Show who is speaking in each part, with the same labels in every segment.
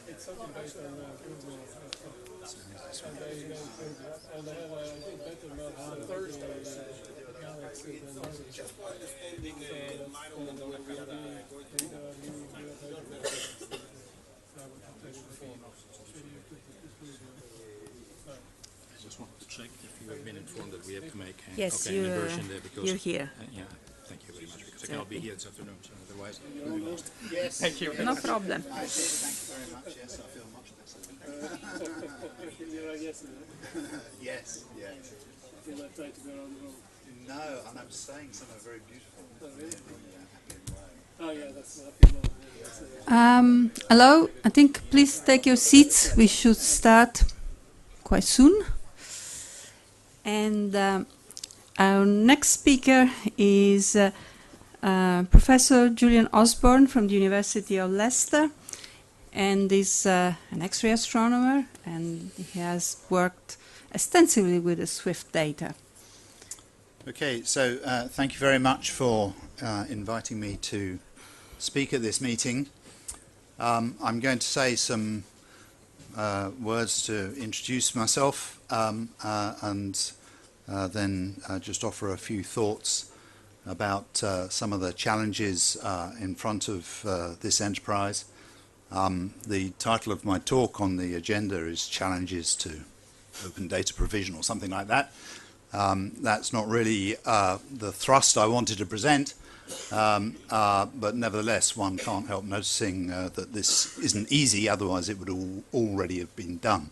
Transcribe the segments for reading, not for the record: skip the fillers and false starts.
Speaker 1: It's something based on Google. And they have, I think, better maps on Thursday Galaxy than others. So
Speaker 2: I just wanted to check if you have been informed that we have to make
Speaker 3: Yes,
Speaker 2: an inversion there because
Speaker 3: you're here.
Speaker 2: yeah, thank you very much because I cannot be here this afternoon, so otherwise we'll be lost.
Speaker 4: Yes.
Speaker 2: Thank you.
Speaker 3: No problem.
Speaker 4: Thank you very much. Yes, I feel much better.
Speaker 1: you're right, yesterday.
Speaker 4: Yes, yes.
Speaker 1: You're not trying to go around the road.
Speaker 4: No, and I'm staying somewhere very beautiful.
Speaker 1: Oh, really?
Speaker 4: Oh,
Speaker 1: yeah, that's the happy one.
Speaker 3: Hello, I think please take your seats. We should start quite soon. And our next speaker is Professor Julian Osborne from the University of Leicester, and is an X-ray astronomer, and he has worked extensively with the SWIFT data.
Speaker 4: Okay, so thank you very much for inviting me to speak at this meeting. I'm going to say some words to introduce myself and then just offer a few thoughts about some of the challenges in front of this enterprise. The title of my talk on the agenda is Challenges to Open Data Provision or something like that. That's not really the thrust I wanted to present, but nevertheless one can't help noticing that this isn't easy, otherwise it would already have been done.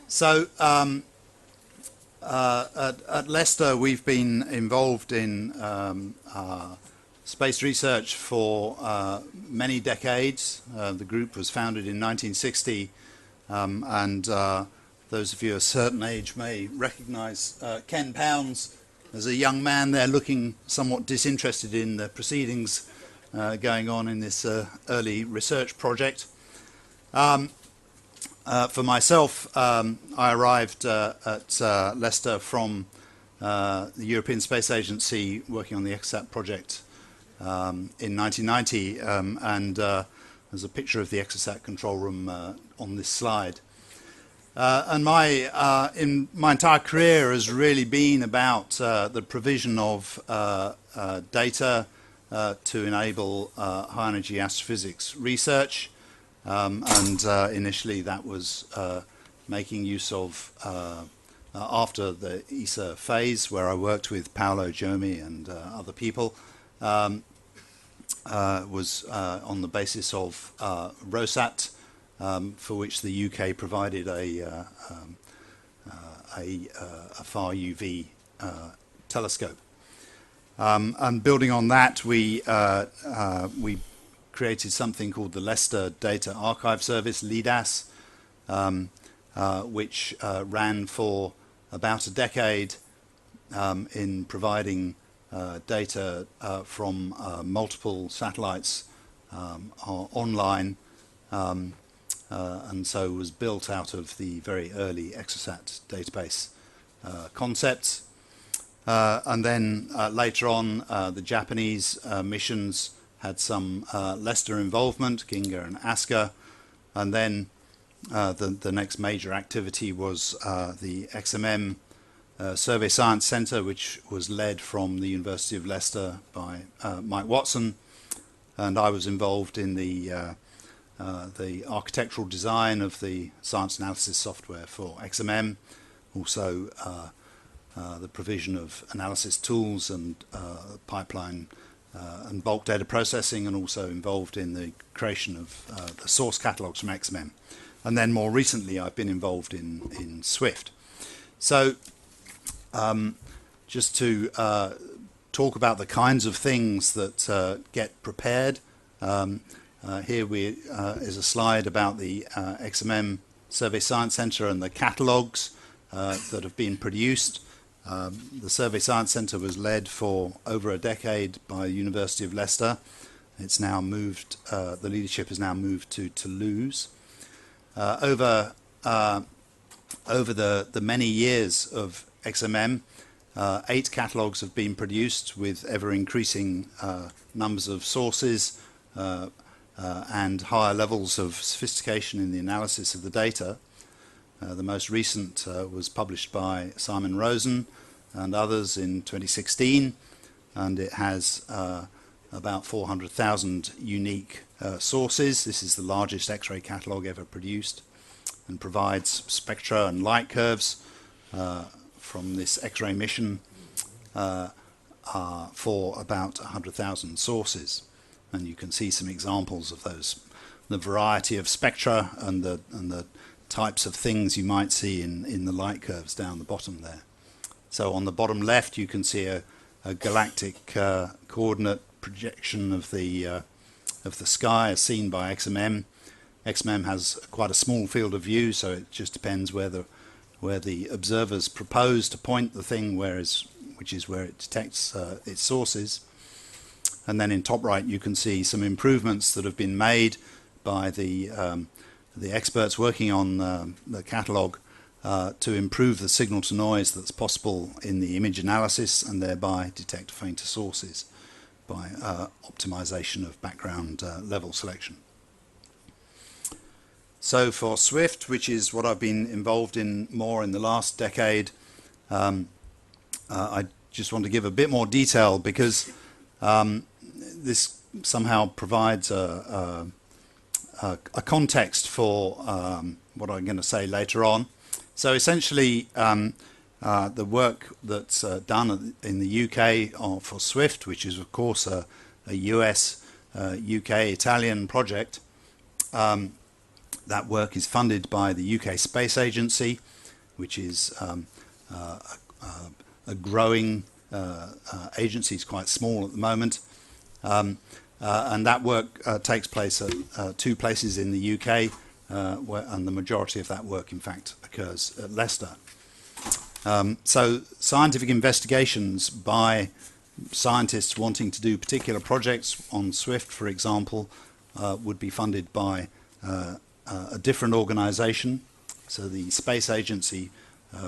Speaker 4: So at Leicester we've been involved in space research for many decades. The group was founded in 1960 and those of you of a certain age may recognize Ken Pounds as a young man there looking somewhat disinterested in the proceedings going on in this early research project. For myself, I arrived at Leicester from the European Space Agency working on the EXAT project in 1990, and there's a picture of the EXAT control room on this slide. And my entire career has really been about the provision of data to enable high-energy astrophysics research, and initially that was making use of, after the ESA phase, where I worked with Paolo Giomi and other people, was on the basis of ROSAT, for which the UK provided a far UV telescope. And building on that, we created something called the Leicester Data Archive Service, LEDAS, which ran for about a decade in providing data from multiple satellites online, and so was built out of the very early Exosat database concepts. And then later on, the Japanese missions had some Leicester involvement, Ginga and Asuka, and then the next major activity was the XMM Survey Science Centre, which was led from the University of Leicester by Mike Watson, and I was involved in the architectural design of the science analysis software for XMM, also the provision of analysis tools and pipeline and bulk data processing, and also involved in the creation of the source catalogues from XMM. And then more recently I've been involved in Swift. So just to talk about the kinds of things that get prepared, here is a slide about the XMM Survey Science Centre and the catalogues that have been produced. The Survey Science Centre was led for over a decade by the University of Leicester. It's now moved, the leadership has now moved to Toulouse. Over the many years of XMM, 8 catalogues have been produced with ever-increasing numbers of sources, and higher levels of sophistication in the analysis of the data. The most recent was published by Simon Rosen and others in 2016, and it has about 400,000 unique sources. This is the largest X-ray catalogue ever produced, and provides spectra and light curves from this X-ray mission for about 100,000 sources. And you can see some examples of those, the variety of spectra and the types of things you might see in the light curves down the bottom there. So on the bottom left you can see a galactic coordinate projection of the sky as seen by XMM. XMM has quite a small field of view, so it just depends where the observers propose to point the thing, which is where it detects its sources. And then in top right you can see some improvements that have been made by the experts working on the catalogue to improve the signal to noise that's possible in the image analysis, and thereby detect fainter sources by optimization of background level selection. So for SWIFT, which is what I've been involved in more in the last decade, I just want to give a bit more detail because this somehow provides a context for what I'm going to say later on. So essentially, the work that's done in the UK for SWIFT, which is of course a US, UK, Italian project, that work is funded by the UK Space Agency, which is a growing agency. It's quite small at the moment. And that work takes place at two places in the UK, and the majority of that work, in fact, occurs at Leicester. So scientific investigations by scientists wanting to do particular projects on SWIFT, for example, would be funded by a different organisation. So the Space Agency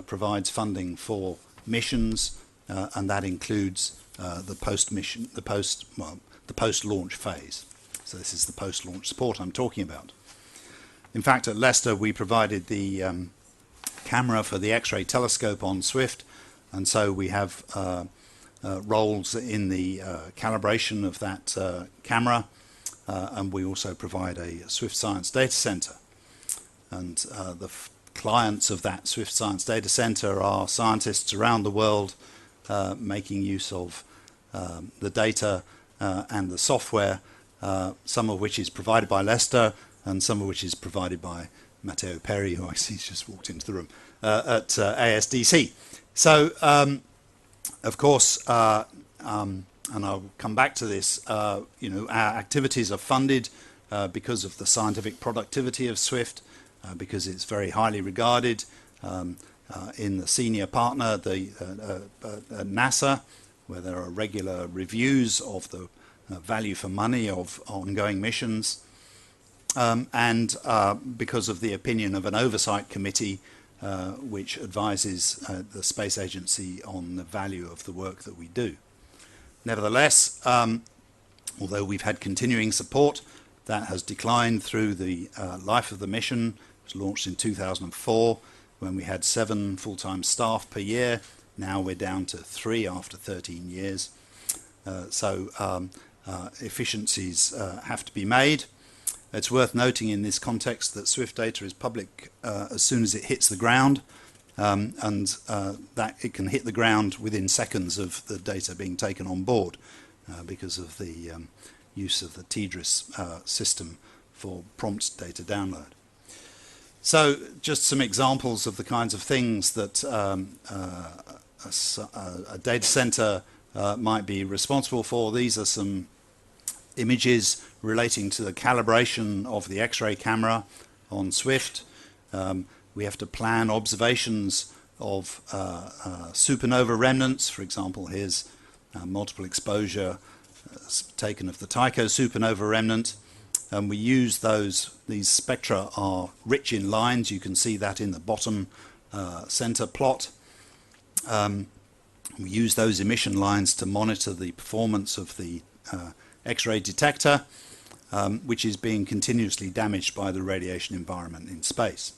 Speaker 4: provides funding for missions, and that includes the post-mission, the post-launch phase. So this is the post-launch support I'm talking about. In fact, at Leicester, we provided the camera for the X-ray telescope on SWIFT, and so we have roles in the calibration of that camera, and we also provide a Swift Science Data Center. And the clients of that Swift Science Data Center are scientists around the world making use of the data and the software, some of which is provided by Leicester and some of which is provided by Matteo Perri, who I see just walked into the room, at ASDC. So, of course, and I'll come back to this, our activities are funded because of the scientific productivity of SWIFT, because it's very highly regarded in the senior partner, NASA, where there are regular reviews of the value for money of ongoing missions, and because of the opinion of an oversight committee which advises the Space Agency on the value of the work that we do. Nevertheless, although we've had continuing support, that has declined through the life of the mission. It was launched in 2004 when we had 7 full-time staff per year. Now we're down to 3 after 13 years. So efficiencies have to be made. It's worth noting in this context that SWIFT data is public as soon as it hits the ground, and that it can hit the ground within seconds of the data being taken on board because of the use of the TDRS system for prompt data download. So just some examples of the kinds of things that a data center might be responsible for. These are some images relating to the calibration of the X-ray camera on SWIFT. We have to plan observations of supernova remnants. For example, here's multiple exposure taken of the Tycho supernova remnant. And we use these spectra are rich in lines. You can see that in the bottom center plot. We use those emission lines to monitor the performance of the X-ray detector. which is being continuously damaged by the radiation environment in space.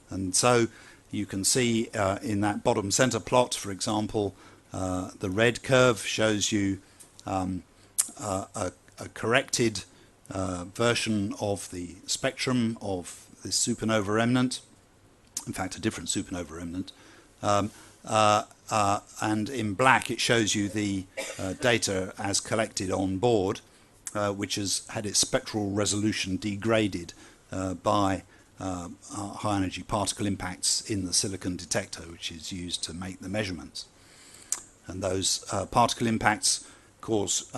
Speaker 4: And so you can see in that bottom center plot, for example, the red curve shows you a corrected version of the spectrum of this supernova remnant, in fact a different supernova remnant, and in black it shows you the data as collected on board, which has had its spectral resolution degraded by high energy particle impacts in the silicon detector, which is used to make the measurements. And those particle impacts cause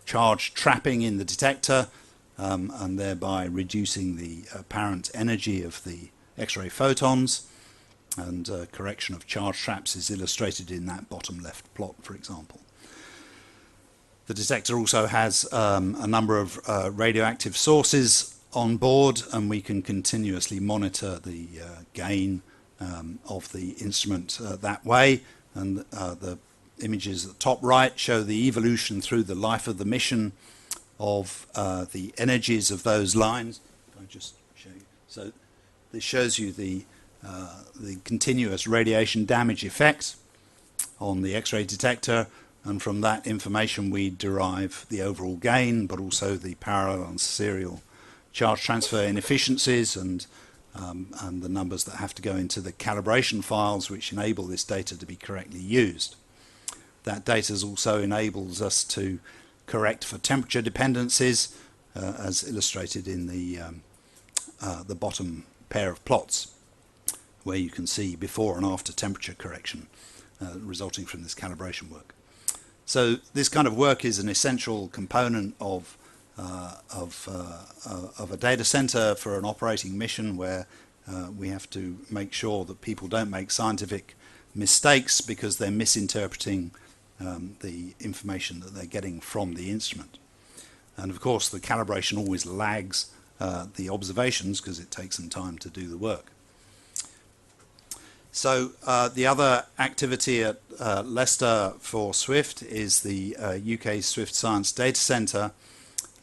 Speaker 4: charge trapping in the detector, and thereby reducing the apparent energy of the X-ray photons. And correction of charge traps is illustrated in that bottom left plot, for example. The detector also has a number of radioactive sources on board, and we can continuously monitor the gain of the instrument that way. And the images at the top right show the evolution through the life of the mission of the energies of those lines. I'll just show you. So this shows you the continuous radiation damage effect on the X-ray detector, and from that information we derive the overall gain, but also the parallel and serial charge transfer inefficiencies and the numbers that have to go into the calibration files which enable this data to be correctly used. That data also enables us to correct for temperature dependencies, as illustrated in the bottom pair of plots, where you can see before and after temperature correction resulting from this calibration work. So this kind of work is an essential component of a data center for an operating mission, where we have to make sure that people don't make scientific mistakes because they're misinterpreting the information that they're getting from the instrument. And of course the calibration always lags the observations because it takes some time to do the work. So the other activity at Leicester for SWIFT is the UK SWIFT Science Data Centre,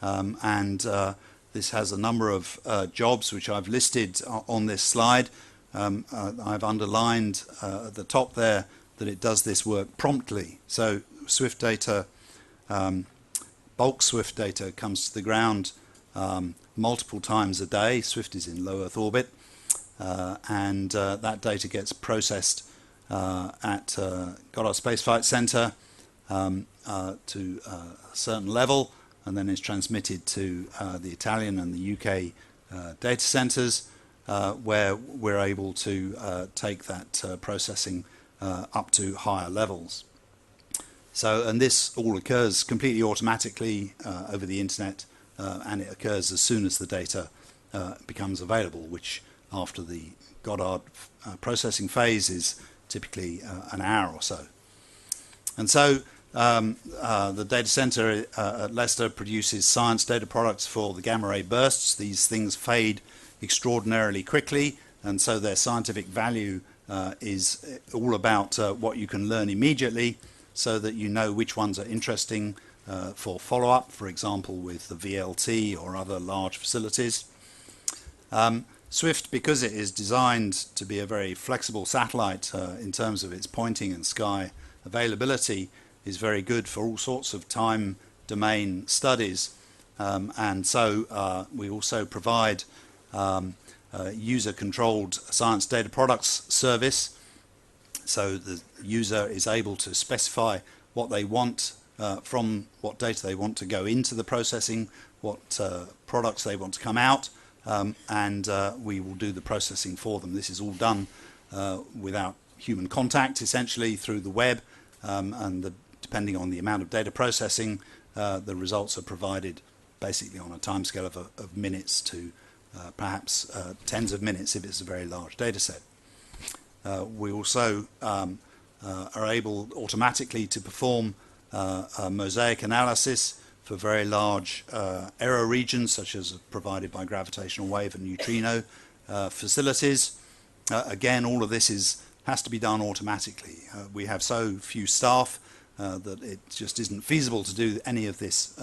Speaker 4: and this has a number of jobs which I've listed on this slide. I've underlined at the top there that it does this work promptly. So SWIFT data, bulk SWIFT data comes to the ground multiple times a day. SWIFT is in low Earth orbit. And that data gets processed at Goddard Space Flight Center to a certain level, and then is transmitted to the Italian and the UK data centers, where we're able to take that processing up to higher levels. So, and this all occurs completely automatically over the internet, and it occurs as soon as the data becomes available, which after the Goddard processing phase is typically an hour or so. And so the data center at Leicester produces science data products for the gamma ray bursts. These things fade extraordinarily quickly, and so their scientific value is all about what you can learn immediately, so that you know which ones are interesting for follow-up, for example with the VLT or other large facilities. SWIFT, because it is designed to be a very flexible satellite in terms of its pointing and sky availability, is very good for all sorts of time domain studies. And so we also provide user-controlled science data products service. So the user is able to specify what they want from what data they want to go into the processing, what products they want to come out, and we will do the processing for them. This is all done without human contact, essentially through the web, and depending on the amount of data processing, the results are provided basically on a timescale of minutes to perhaps tens of minutes if it's a very large data set. We also are able automatically to perform a mosaic analysis for very large error regions, such as provided by gravitational wave and neutrino facilities. Again, all of this has to be done automatically. We have so few staff that it just isn't feasible to do any of this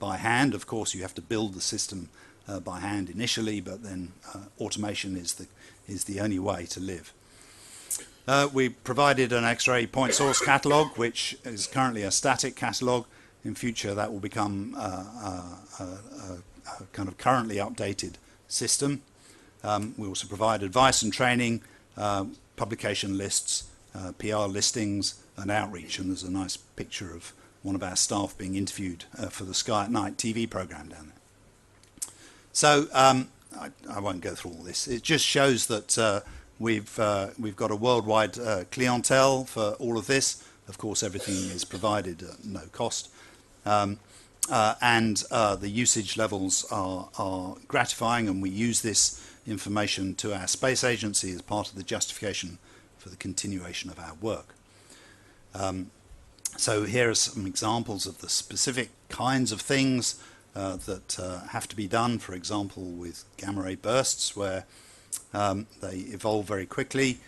Speaker 4: by hand. Of course, you have to build the system by hand initially, but then automation is the only way to live. We provided an X-ray point source catalogue, which is currently a static catalogue. In future, that will become a kind of currently updated system. We also provide advice and training, publication lists, PR listings, and outreach. And there's a nice picture of one of our staff being interviewed for the Sky at Night TV program down there. So I won't go through all this. It just shows that we've got a worldwide clientele for all of this. Of course, everything is provided at no cost. And the usage levels are gratifying, and we use this information to our space agency as part of the justification for the continuation of our work. So here are some examples of the specific kinds of things that have to be done, for example with gamma ray bursts, where they evolve very quickly.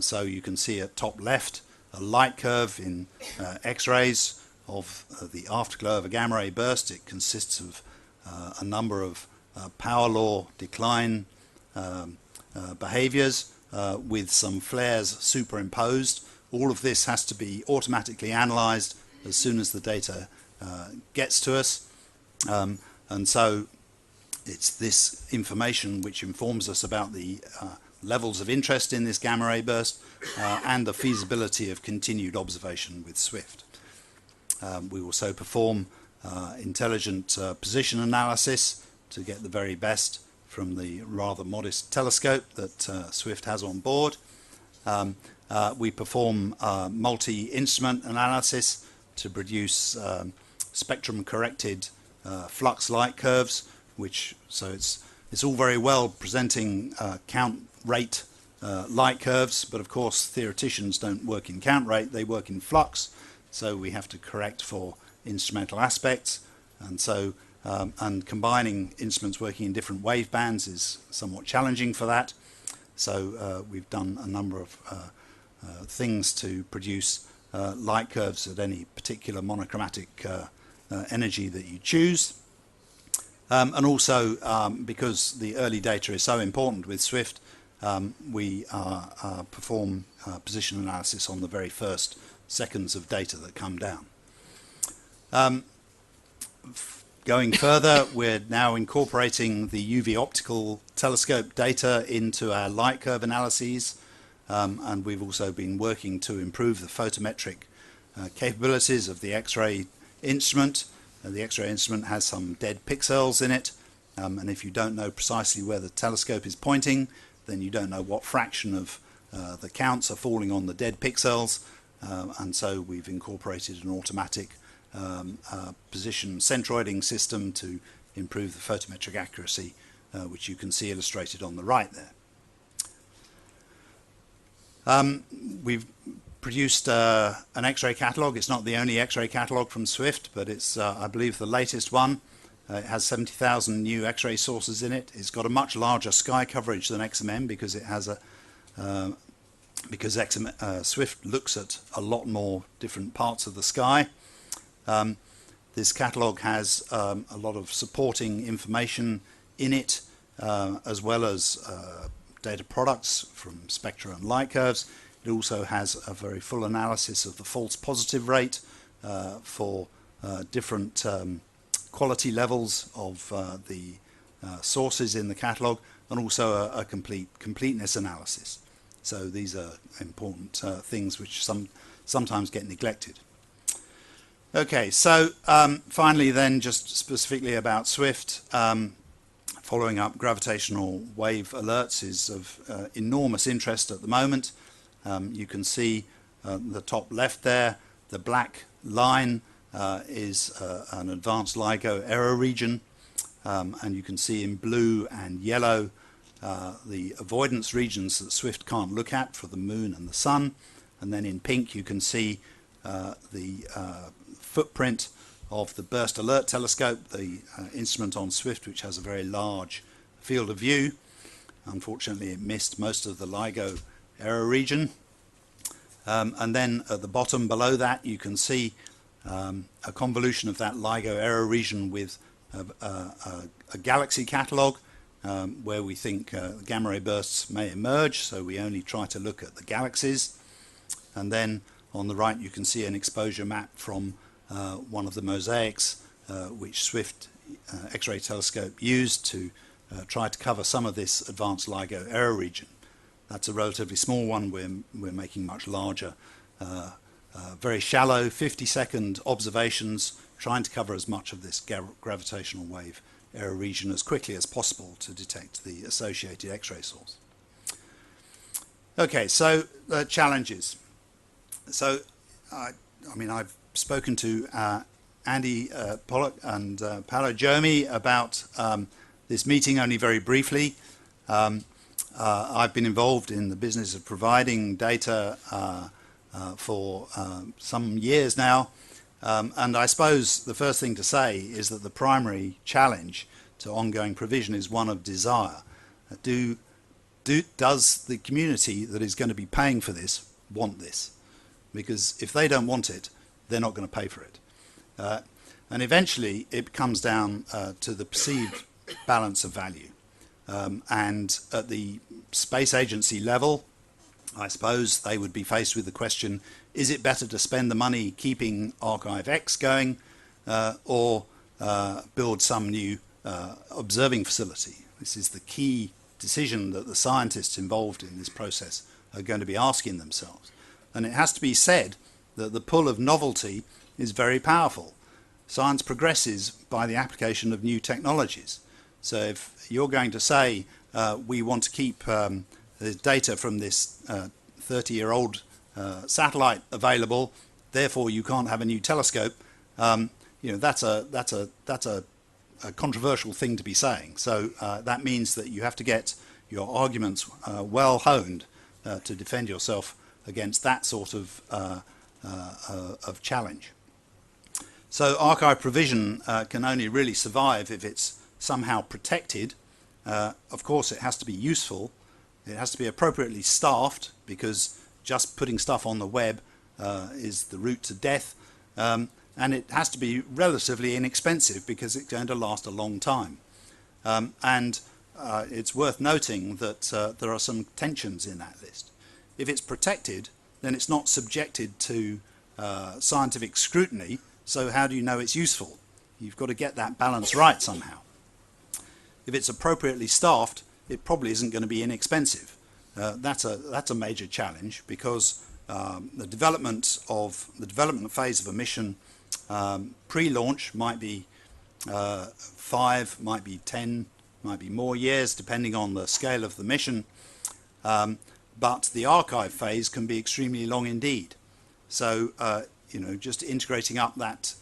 Speaker 4: So you can see at top left a light curve in X-rays of the afterglow of a gamma ray burst. It consists of a number of power law decline behaviors with some flares superimposed. All of this has to be automatically analyzed as soon as the data gets to us. And so it's this information which informs us about the levels of interest in this gamma ray burst and the feasibility of continued observation with SWIFT. We also perform intelligent position analysis to get the very best from the rather modest telescope that SWIFT has on board. We perform multi-instrument analysis to produce spectrum-corrected flux light curves, so it's all very well presenting count rate light curves, but of course theoreticians don't work in count rate, they work in flux. So we have to correct for instrumental aspects, and so and combining instruments working in different wave bands is somewhat challenging for that. So we've done a number of things to produce light curves at any particular monochromatic energy that you choose. And also because the early data is so important with SWIFT, we perform position analysis on the very first seconds of data that come down. Going further, we're now incorporating the UV optical telescope data into our light curve analyses, and we've also been working to improve the photometric capabilities of the X-ray instrument. The X-ray instrument has some dead pixels in it, and if you don't know precisely where the telescope is pointing, then you don't know what fraction of the counts are falling on the dead pixels. And so we've incorporated an automatic position centroiding system to improve the photometric accuracy, which you can see illustrated on the right there. We've produced an X-ray catalogue. It's not the only X-ray catalogue from SWIFT, but it's, I believe, the latest one. It has 70,000 new X-ray sources in it. It's got a much larger sky coverage than XMM because it has SWIFT looks at a lot more different parts of the sky. This catalogue has a lot of supporting information in it, as well as data products from spectra and light curves. It also has a very full analysis of the false positive rate for different quality levels of the sources in the catalogue, and also a completeness analysis. So these are important things which sometimes get neglected. Okay, so finally then, just specifically about SWIFT, following up gravitational wave alerts is of enormous interest at the moment. You can see the top left there, the black line is an advanced LIGO error region, and you can see in blue and yellow the avoidance regions that SWIFT can't look at for the moon and the sun, and then in pink you can see the footprint of the burst alert telescope, the instrument on SWIFT, which has a very large field of view. Unfortunately, it missed most of the LIGO error region. And then at the bottom below that you can see a convolution of that LIGO error region with a galaxy catalogue where we think gamma ray bursts may emerge, so we only try to look at the galaxies. And then on the right you can see an exposure map from one of the mosaics which Swift X-ray telescope used to try to cover some of this advanced LIGO error region. That's a relatively small one. We're making much larger, very shallow 50-second observations, trying to cover as much of this gravitational wave error region as quickly as possible to detect the associated X-ray source. Okay, so challenges. So, I mean, I've spoken to Andy Pollock and Paolo Giomi about this meeting only very briefly. I've been involved in the business of providing data for some years now, and I suppose the first thing to say is that the primary challenge to ongoing provision is one of desire. Does the community that is going to be paying for this want this? Because if they don't want it, they're not going to pay for it. And eventually it comes down to the perceived balance of value. And at the space agency level, I suppose they would be faced with the question, is it better to spend the money keeping Archive X going or build some new observing facility? This is the key decision that the scientists involved in this process are going to be asking themselves. And it has to be said that the pull of novelty is very powerful. Science progresses by the application of new technologies. So if you're going to say we want to keep the data from this 30-year-old satellite available, therefore you can't have a new telescope, you know, that's a controversial thing to be saying. So that means that you have to get your arguments well honed to defend yourself against that sort of challenge. So archive provision can only really survive if it's somehow protected. Of course, it has to be useful. It has to be appropriately staffed, because just putting stuff on the web is the route to death. And it has to be relatively inexpensive, because it's going to last a long time. And it's worth noting that there are some tensions in that list. If it's protected, then it's not subjected to scientific scrutiny. So how do you know it's useful? You've got to get that balance right somehow. If it's appropriately staffed, it probably isn't going to be inexpensive. That's a major challenge, because the development phase of a mission pre-launch might be 5, might be 10, might be more years, depending on the scale of the mission. But the archive phase can be extremely long indeed. So, you know, just integrating up that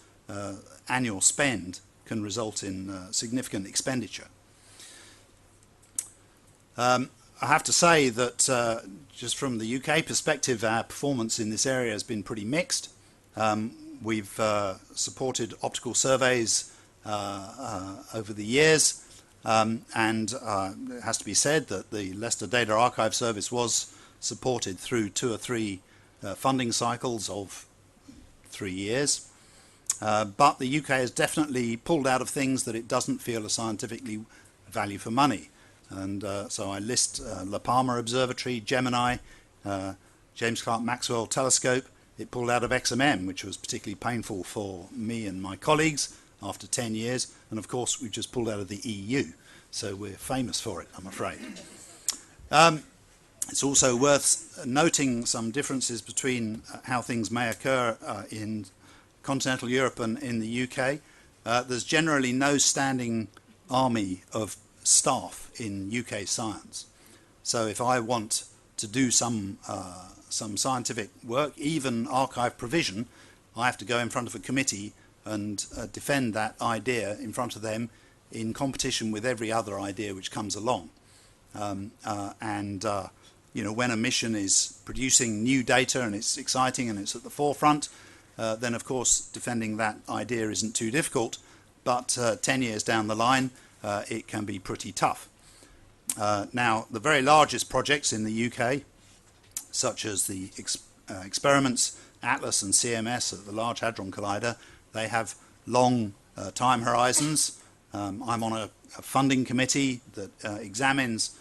Speaker 4: annual spend can result in significant expenditure. I have to say that just from the UK perspective, our performance in this area has been pretty mixed. We've supported optical surveys over the years, and it has to be said that the Leicester Data Archive Service was supported through 2 or 3 funding cycles of 3 years. But the UK has definitely pulled out of things that it doesn't feel are scientifically value for money. And so I list La Palma Observatory, Gemini, James Clerk Maxwell Telescope. It pulled out of XMM, which was particularly painful for me and my colleagues after 10 years. And of course, we just pulled out of the EU. So we're famous for it, I'm afraid. It's also worth noting some differences between how things may occur in continental Europe and in the UK. There's generally no standing army of staff in UK science. So if I want to do some scientific work, even archive provision, I have to go in front of a committee and defend that idea in front of them in competition with every other idea which comes along. You know, when a mission is producing new data and it's exciting and it's at the forefront, then of course defending that idea isn't too difficult. But 10 years down the line, it can be pretty tough. Now, the very largest projects in the UK, such as the experiments ATLAS and CMS at the Large Hadron Collider, they have long time horizons. I'm on a funding committee that examines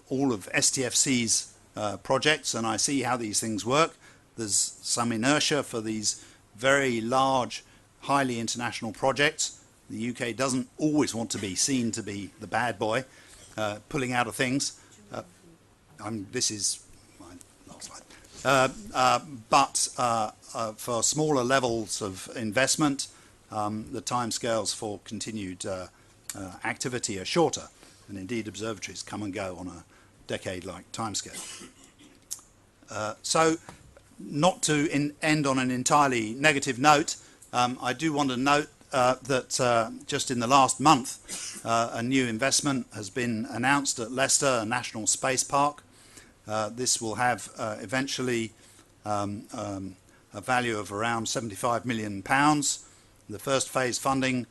Speaker 4: all of STFC's projects, and I see how these things work. There's some inertia for these very large, highly international projects. The UK doesn't always want to be seen to be the bad boy, pulling out of things. This is my last slide. But for smaller levels of investment, the timescales for continued activity are shorter, and indeed observatories come and go on a decade-like timescale. So, not to end on an entirely negative note, I do want to note that just in the last month, a new investment has been announced at Leicester, a national space park. This will have eventually a value of around £75 million. The first phase funding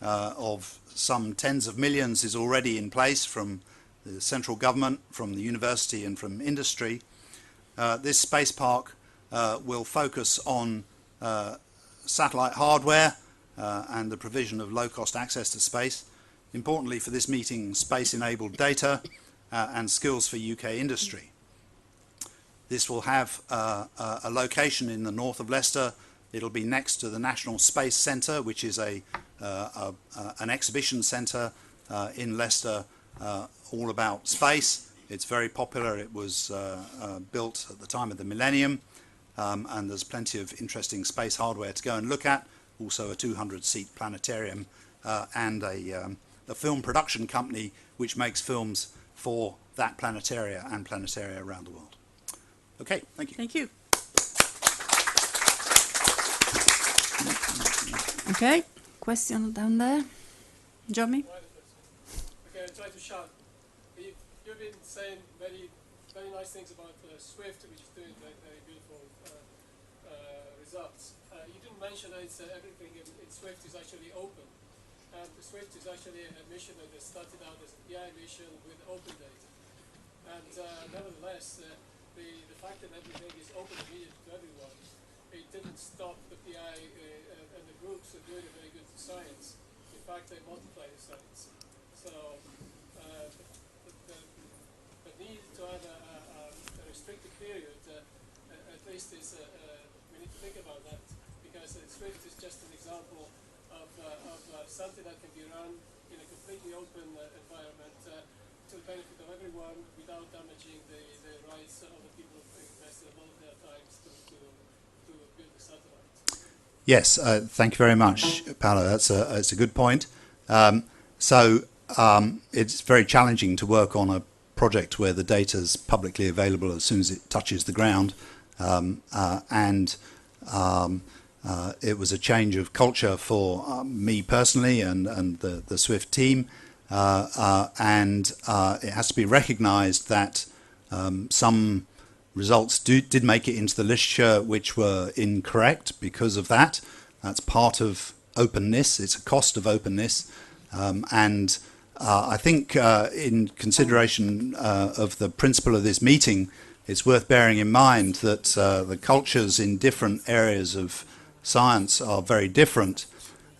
Speaker 4: of some tens of millions is already in place from the central government, from the university and from industry. This space park will focus on satellite hardware and the provision of low-cost access to space. Importantly for this meeting, space-enabled data and skills for UK industry. This will have a location in the north of Leicester. It'll be next to the National Space Centre, which is an exhibition centre in Leicester all about space. It's very popular. It was built at the time of the millennium, and there's plenty of interesting space hardware to go and look at. Also a 200-seat planetarium and a film production company which makes films for that planetaria and planetaria around the world. Okay, thank you.
Speaker 3: Thank you. Okay, question down there. Johnny?
Speaker 1: Okay, I'll try to shout. You've been saying very, very nice things about Swift, which is doing very, very beautiful results. You didn't mention that everything in Swift is actually open. And Swift is actually a mission that started out as a PI mission with open data. And nevertheless, the fact that everything is open immediately to everyone, it didn't stop the PI and the groups doing a very good science. In fact, they multiply the science. So the need to have a restricted period, at least is we need to think about that, because Swift is just an example of something that can be run in a completely open environment to the benefit of everyone without damaging the rights of the people who invested a lot of their time to build the satellite.
Speaker 4: Yes, thank you very much, Paolo. That's a good point. It's very challenging to work on a project where the data is publicly available as soon as it touches the ground, it was a change of culture for me personally and the Swift team, and it has to be recognised that some results did make it into the literature which were incorrect because of that. That's part of openness. It's a cost of openness, and I think in consideration of the principle of this meeting, it's worth bearing in mind that the cultures in different areas of science are very different,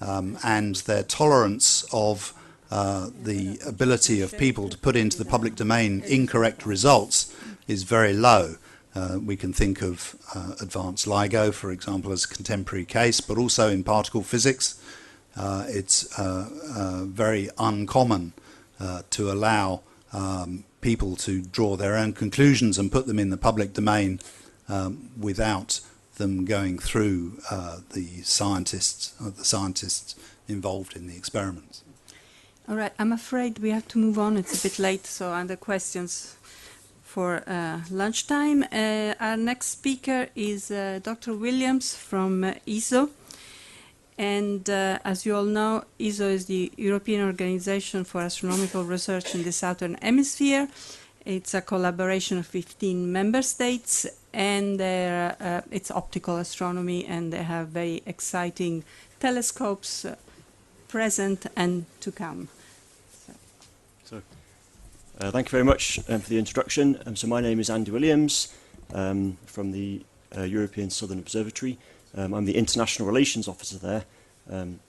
Speaker 4: and their tolerance of the ability of people to put into the public domain incorrect results is very low. We can think of advanced LIGO, for example, as a contemporary case, but also in particle physics. It's very uncommon to allow people to draw their own conclusions and put them in the public domain without them going through the scientists involved in the experiments.
Speaker 3: All right, I'm afraid we have to move on. It's a bit late, so other questions for lunchtime. Our next speaker is Dr. Williams from ESO. And as you all know, ESO is the European Organization for Astronomical Research in the Southern Hemisphere. It's a collaboration of 15 member states, and it's optical astronomy, and they have very exciting telescopes present and to come.
Speaker 5: Thank you very much for the introduction. So my name is Andy Williams from the European Southern Observatory. I'm the International Relations Officer there.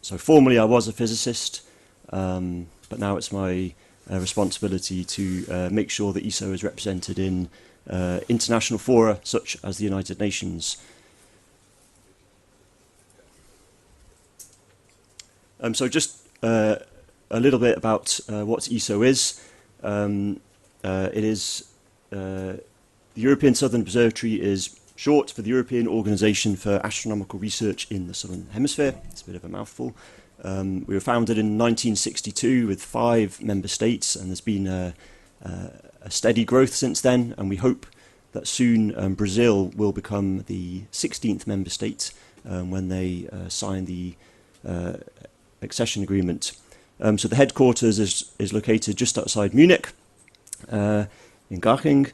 Speaker 5: So formerly I was a physicist, but now it's my responsibility to make sure that ESO is represented in international fora such as the United Nations. So just a little bit about what ESO is. It is the European Southern Observatory is short for the European Organisation for Astronomical Research in the Southern Hemisphere. It's a bit of a mouthful. We were founded in 1962 with 5 member states, and there's been a steady growth since then, and we hope that soon Brazil will become the 16th member state when they sign the accession agreement. So the headquarters is located just outside Munich, in Garching,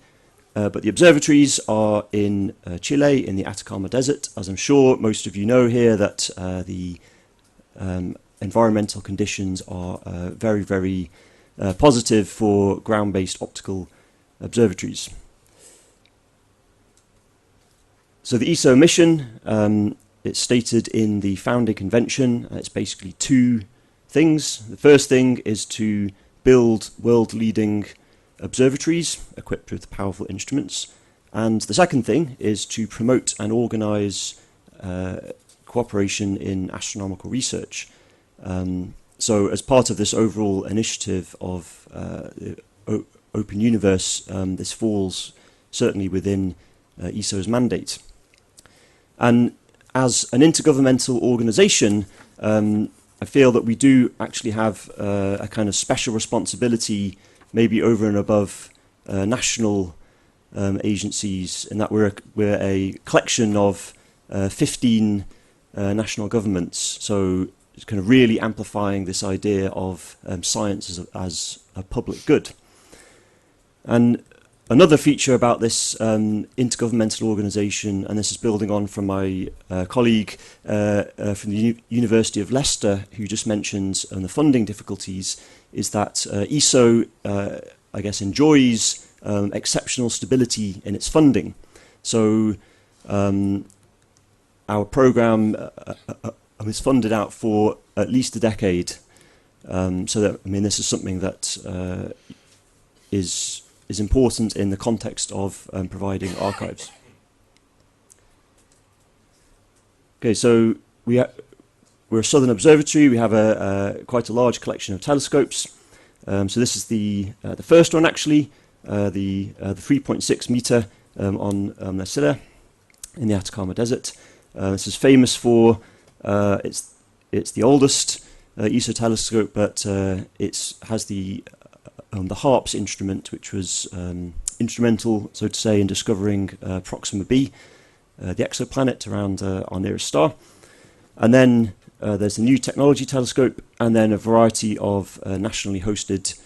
Speaker 5: but the observatories are in Chile, in the Atacama Desert. As I'm sure most of you know here, that the environmental conditions are very, very positive for ground-based optical observatories. So the ESO mission, it's stated in the founding convention. It's basically 2 things. The first thing is to build world-leading observatories equipped with powerful instruments. And the second thing is to promote and organise cooperation in astronomical research. So as part of this overall initiative of Open Universe, this falls certainly within ESO's mandate. And as an intergovernmental organisation, I feel that we do actually have a kind of special responsibility, maybe over and above national agencies, in that we're a collection of 15 national governments. So it's kind of really amplifying this idea of science as a public good. And another feature about this intergovernmental organisation, and this is building on from my colleague from the University of Leicester, who just mentioned the funding difficulties, is that ESO, I guess, enjoys exceptional stability in its funding. So our programme is funded out for at least a decade. So that, I mean, this is something that is important in the context of providing archives. Okay, so we're a Southern Observatory. We have quite a large collection of telescopes. So this is the first one, actually, the 3.6 meter on Nesila in the Atacama Desert. This is famous for it's the oldest ESO telescope, but it has the HARPS instrument, which was instrumental, so to say, in discovering Proxima b, the exoplanet around our nearest star. And then there's the New Technology Telescope, and then a variety of nationally hosted,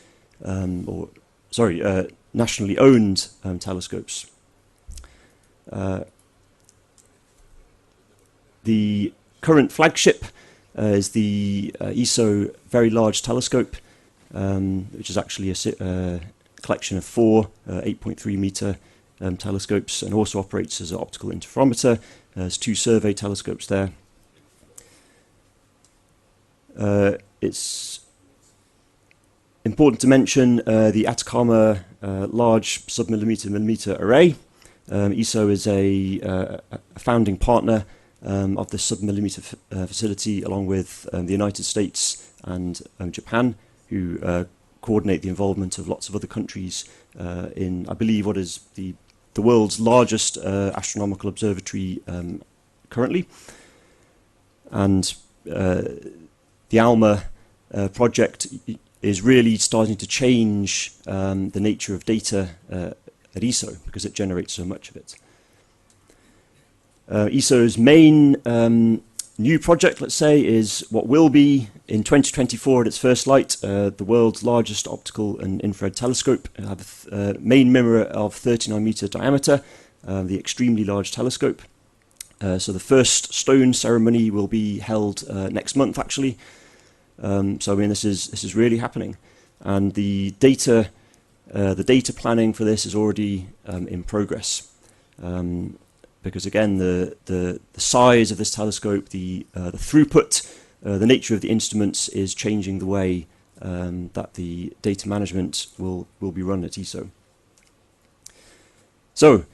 Speaker 5: nationally owned telescopes. The current flagship is the ESO Very Large Telescope, which is actually a collection of 4 8.3 meter telescopes, and also operates as an optical interferometer. There's 2 survey telescopes there. It's important to mention the Atacama Large Submillimeter Array. ESO is a founding partner of the submillimeter facility, along with the United States and Japan, who coordinate the involvement of lots of other countries in, I believe, what is the world's largest astronomical observatory currently. And the ALMA project is really starting to change the nature of data at ESO, because it generates so much of it. ESO's main new project, let's say, is what will be, in 2024 at its first light, the world's largest optical and infrared telescope. It'll have a main mirror of 39 meter diameter, the extremely large telescope. So the first stone ceremony will be held next month, actually. So I mean, this is really happening, and the data planning for this is already in progress. because again, the size of this telescope, the throughput, the nature of the instruments is changing the way that the data management will be run at ESO. So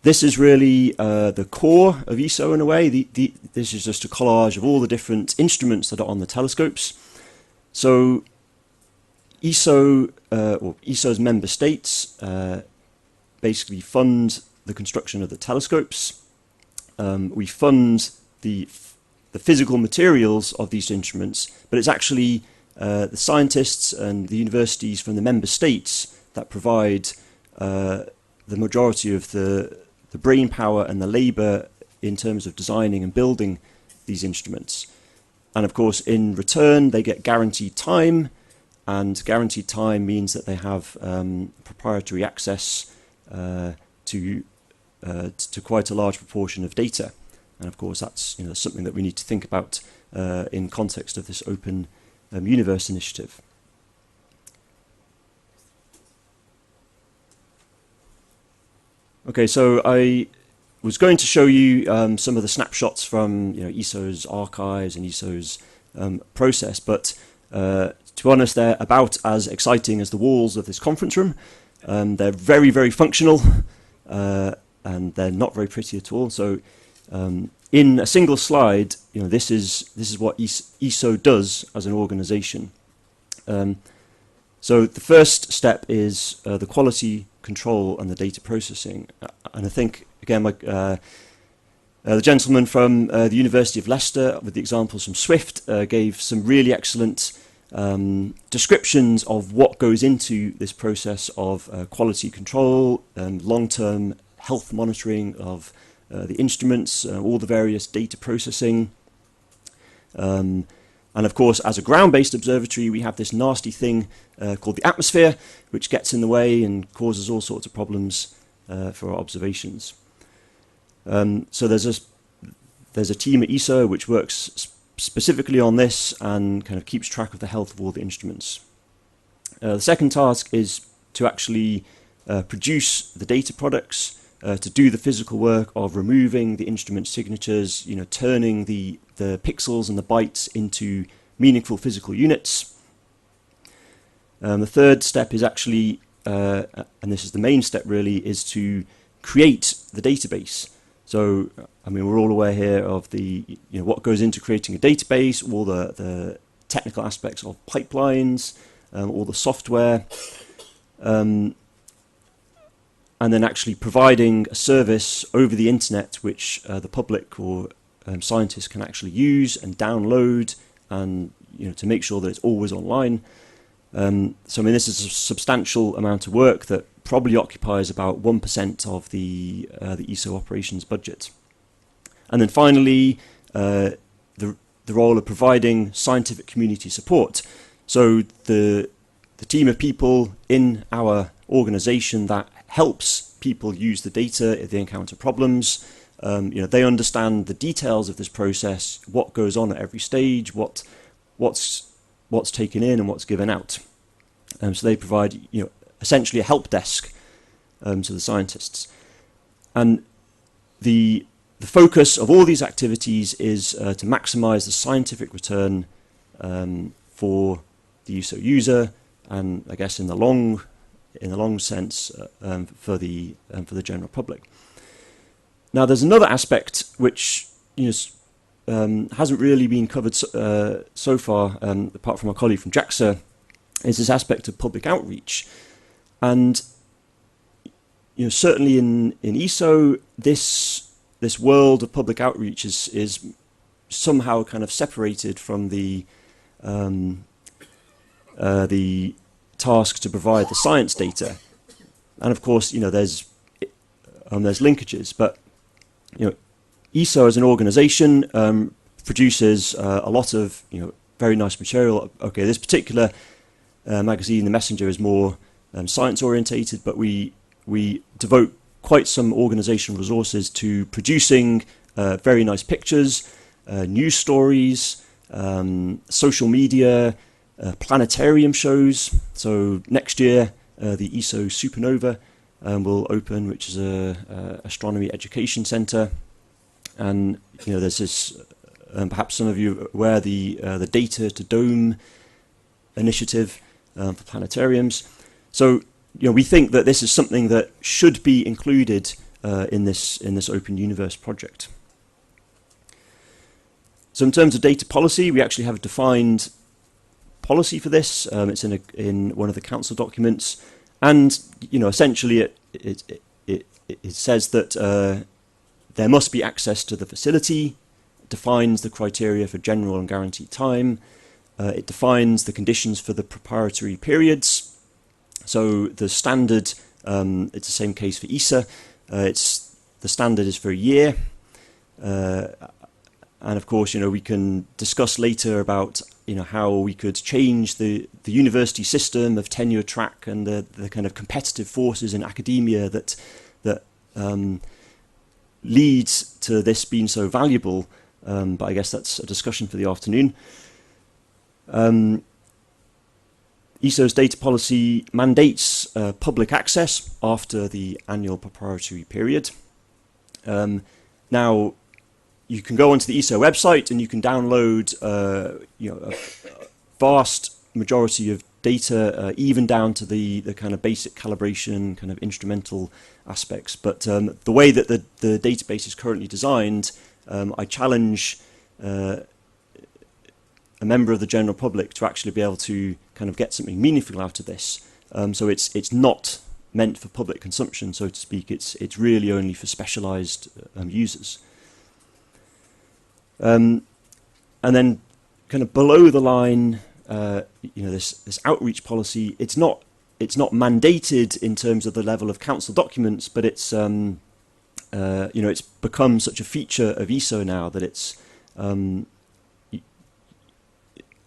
Speaker 5: this is really the core of ESO in a way. This is just a collage of all the different instruments that are on the telescopes. So ESO, or ESO's member states, basically fund the construction of the telescopes. We fund the physical materials of these instruments, but it's actually the scientists and the universities from the member states that provide the majority of the brain power and the labour in terms of designing and building these instruments. And of course, in return, they get guaranteed time, and guaranteed time means that they have proprietary access to quite a large proportion of data. And of course, that's something that we need to think about in context of this Open Universe initiative. Okay, so I was going to show you some of the snapshots from ESO's archives and ESO's process, but to be honest, they're about as exciting as the walls of this conference room. They're very, very functional, and they're not very pretty at all. So in a single slide, this is what ESO does as an organization. So the first step is the quality control and the data processing. And I think, again, the gentleman from the University of Leicester, with the examples from Swift, gave some really excellent descriptions of what goes into this process of quality control, long-term health monitoring of the instruments, all the various data processing. And of course, as a ground-based observatory, we have this nasty thing called the atmosphere, which gets in the way and causes all sorts of problems for our observations. So there's a team at ESO which works specifically on this and kind of keeps track of the health of all the instruments. The second task is to actually produce the data products, to do the physical work of removing the instrument signatures, turning the pixels and the bytes into meaningful physical units. The third step is actually, and this is the main step really, is to create the database. So, I mean, we're all aware here of the, what goes into creating a database, all the technical aspects of pipelines, all the software, and then actually providing a service over the internet which the public or scientists can actually use and download, and to make sure that it's always online. So I mean, this is a substantial amount of work that probably occupies about 1% of the ESO operations budget. And then finally, the role of providing scientific community support. So the team of people in our organization that helps people use the data if they encounter problems. They understand the details of this process, what goes on at every stage, what's taken in and what's given out. So they provide, essentially a help desk to the scientists. And the focus of all these activities is to maximize the scientific return for the ESO user, and I guess in the long sense for the general public. Now, there's another aspect which hasn't really been covered so far, apart from our colleague from JAXA, is this aspect of public outreach. And certainly in ESO, this world of public outreach is somehow kind of separated from the task to provide the science data. And of course, there's linkages, but ESO as an organization produces a lot of very nice material. Okay, this particular magazine, The Messenger, is more science orientated, but we devote quite some organizational resources to producing very nice pictures, news stories, social media, planetarium shows. So next year, the ESO Supernova will open, which is a astronomy education centre. And there's this, perhaps some of you are aware, the Data to Dome initiative for planetariums. So we think that this is something that should be included in this Open Universe project. So in terms of data policy, we actually have a defined policy for this. It's in one of the council documents, and essentially it says that there must be access to the facility. It defines the criteria for general and guaranteed time. It defines the conditions for the preparatory periods. So the standard, it's the same case for ESA. The standard is for a year. And of course, we can discuss later about how we could change the university system of tenure track and the kind of competitive forces in academia that leads to this being so valuable. But I guess that's a discussion for the afternoon. ESO's data policy mandates public access after the annual preparatory period. Now, you can go onto the ESO website and you can download a vast majority of data, even down to the kind of basic calibration, kind of instrumental aspects. But the way that the database is currently designed, I challenge a member of the general public to actually be able to kind of get something meaningful out of this. So it's not meant for public consumption, so to speak. It's really only for specialized users. And then kind of below the line, this outreach policy, it's not mandated in terms of the level of council documents, but it's it's become such a feature of ESO now that it's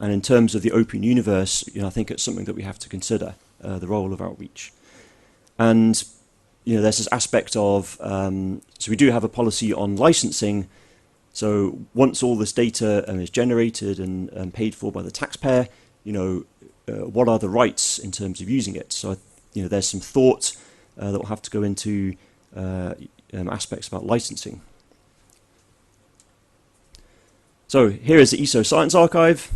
Speaker 5: and in terms of the open universe, I think it's something that we have to consider, the role of outreach. And there's this aspect of so we do have a policy on licensing. So once all this data is generated and paid for by the taxpayer, what are the rights in terms of using it? So there's some thought that will have to go into aspects about licensing. So here is the ESO Science Archive.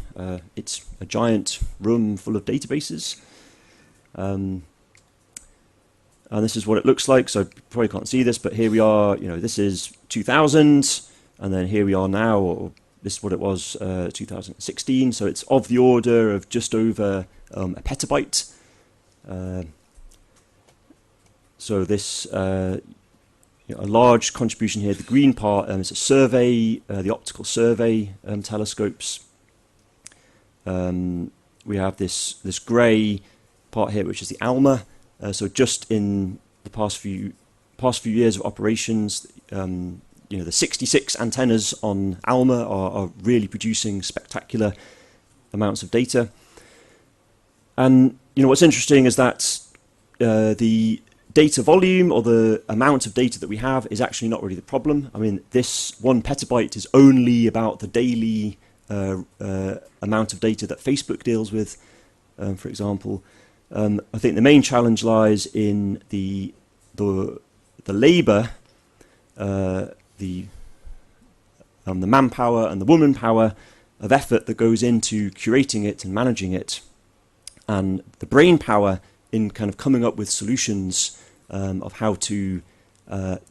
Speaker 5: It's a giant room full of databases. And this is what it looks like. So you probably can't see this, but here we are. This is 2000. And then here we are now, or this is what it was 2016. So it's of the order of just over a petabyte. So this, a large contribution here. The green part is a survey, the optical survey telescopes. We have this grey part here, which is the ALMA. So just in the past few years of operations, the 66 antennas on ALMA are really producing spectacular amounts of data. And what's interesting is that the data volume, or the amount of data that we have, is actually not really the problem. I mean, this 1 petabyte is only about the daily amount of data that Facebook deals with, for example. I think the main challenge lies in the labour, the manpower and the womanpower of effort that goes into curating it and managing it, and the brain power in kind of coming up with solutions of how to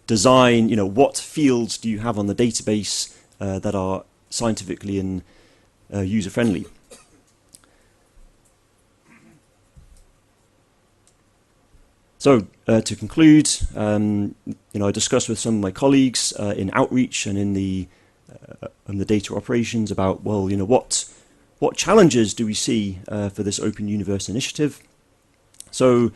Speaker 5: design, what fields do you have on the database that are scientifically and user-friendly. So to conclude, I discussed with some of my colleagues in outreach and in the data operations about, what challenges do we see for this Open Universe initiative? So,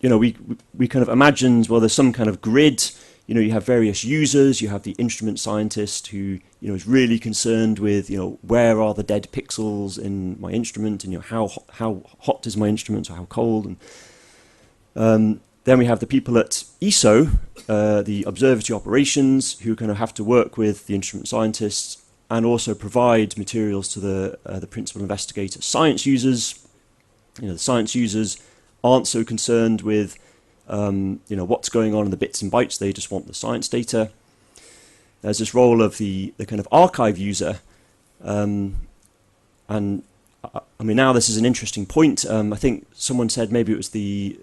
Speaker 5: we kind of imagined, there's some kind of grid. You have various users. You have the instrument scientist who, is really concerned with, where are the dead pixels in my instrument, and how hot is my instrument, or how cold. And then we have the people at ESO, the observatory operations, who kind of have to work with the instrument scientists and also provide materials to the principal investigator science users. The science users aren't so concerned with what's going on in the bits and bytes. They just want the science data. There's this role of the kind of archive user. And I mean, now this is an interesting point. I think someone said, maybe it was the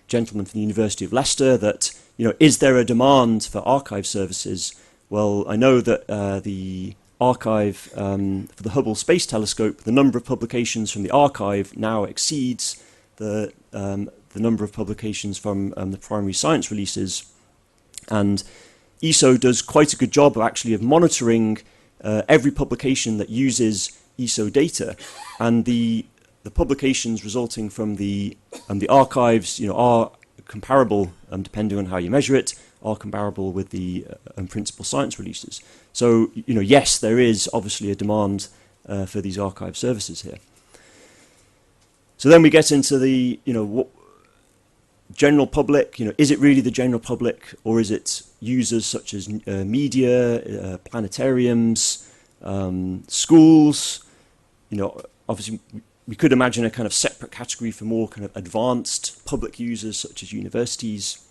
Speaker 5: gentleman from the University of Leicester, that, is there a demand for archive services? Well, I know that the archive for the Hubble Space Telescope, the number of publications from the archive now exceeds the number of publications from the primary science releases. And ESO does quite a good job of monitoring every publication that uses ESO data, and the publications resulting from the archives, are comparable, depending on how you measure it, are comparable with the principal science releases. So, yes, there is obviously a demand for these archive services here. So then we get into the, what general public, is it really the general public, or is it users such as media, planetariums, schools? Obviously we could imagine a kind of separate category for more kind of advanced public users such as universities.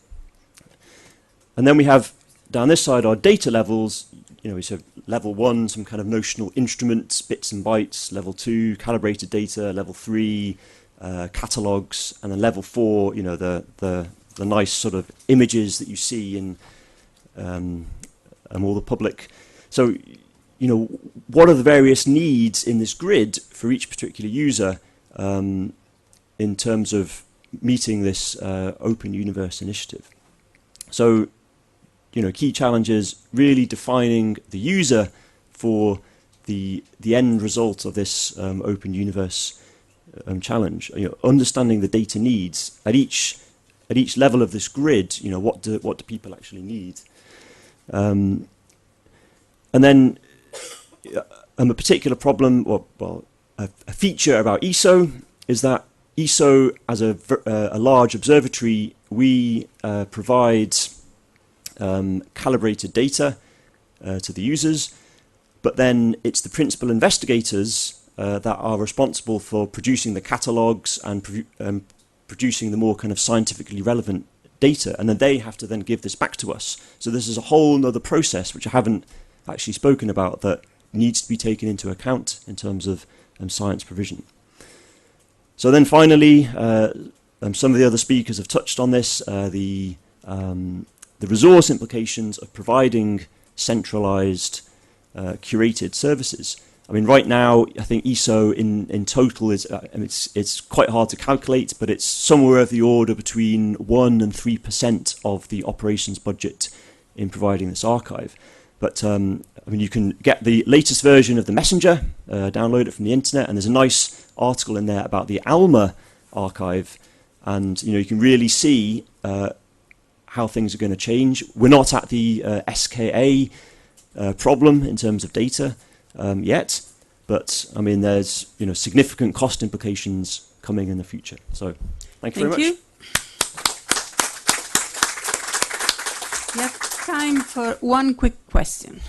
Speaker 5: And then we have down this side our data levels. We have level 1, some kind of notional instruments, bits and bytes; level 2, calibrated data; level 3, catalogs; and then level 4, the nice sort of images that you see in all the public. So, what are the various needs in this grid for each particular user in terms of meeting this Open Universe initiative? So, key challenges: really defining the user for the end result of this Open Universe challenge. Understanding the data needs at each level of this grid. What do people actually need? And then a particular problem, a feature about ESO is that ESO, as a large observatory, we provide calibrated data to the users, but then it's the principal investigators that are responsible for producing the catalogues and producing the more kind of scientifically relevant data, and then they have to then give this back to us. So this is a whole other process which I haven't actually spoken about that needs to be taken into account in terms of science provision. So then finally, some of the other speakers have touched on this, the resource implications of providing centralized, curated services. I mean, right now, I think ESO in total is, it's quite hard to calculate, but it's somewhere of the order between 1% and 3% of the operations budget in providing this archive. But you can get the latest version of the Messenger, download it from the internet, and there's a nice article in there about the ALMA archive, and you can really see how things are going to change. We're not at the SKA problem in terms of data yet, but there's significant cost implications coming in the future. So thank you very much.
Speaker 3: Thank you. We have time for one quick question.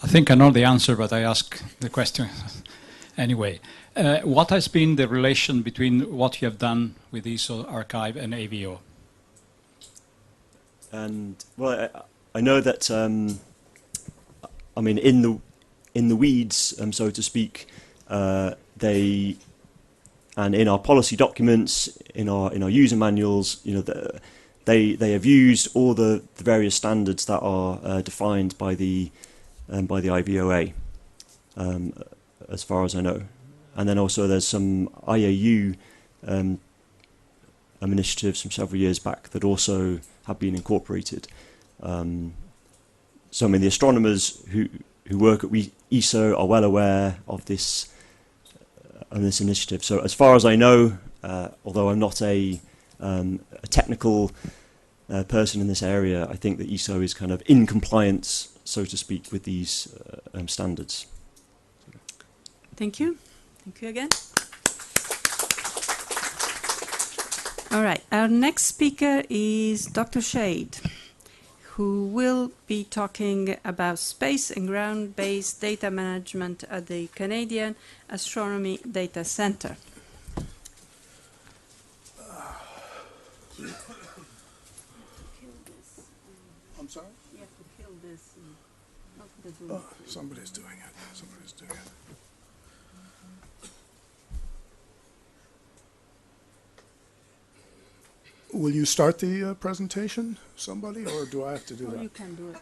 Speaker 6: I think I know the answer, but I ask the question anyway. What has been the relation between what you have done with ESO Archive and AVO?
Speaker 5: And I know that in the weeds, so to speak, they, and in our policy documents, in our user manuals, they have used all the various standards that are defined by the IVOA, as far as I know. And then also there's some IAU initiatives from several years back that also have been incorporated. So the astronomers who work at ESO are well aware of this initiative. So as far as I know, although I'm not a technical person in this area, I think that ESO is kind of in compliance, so to speak, with these standards.
Speaker 3: Thank you. Thank you again. All right, our next speaker is Dr. Shade, who will be talking about space and ground-based data management at the Canadian Astronomy Data Centre.
Speaker 7: I'm sorry?
Speaker 3: You have to kill this.
Speaker 7: Somebody's doing it. Somebody's doing it. Will you start the presentation, somebody, or do I have to do
Speaker 3: Or
Speaker 7: that?
Speaker 3: you can do it.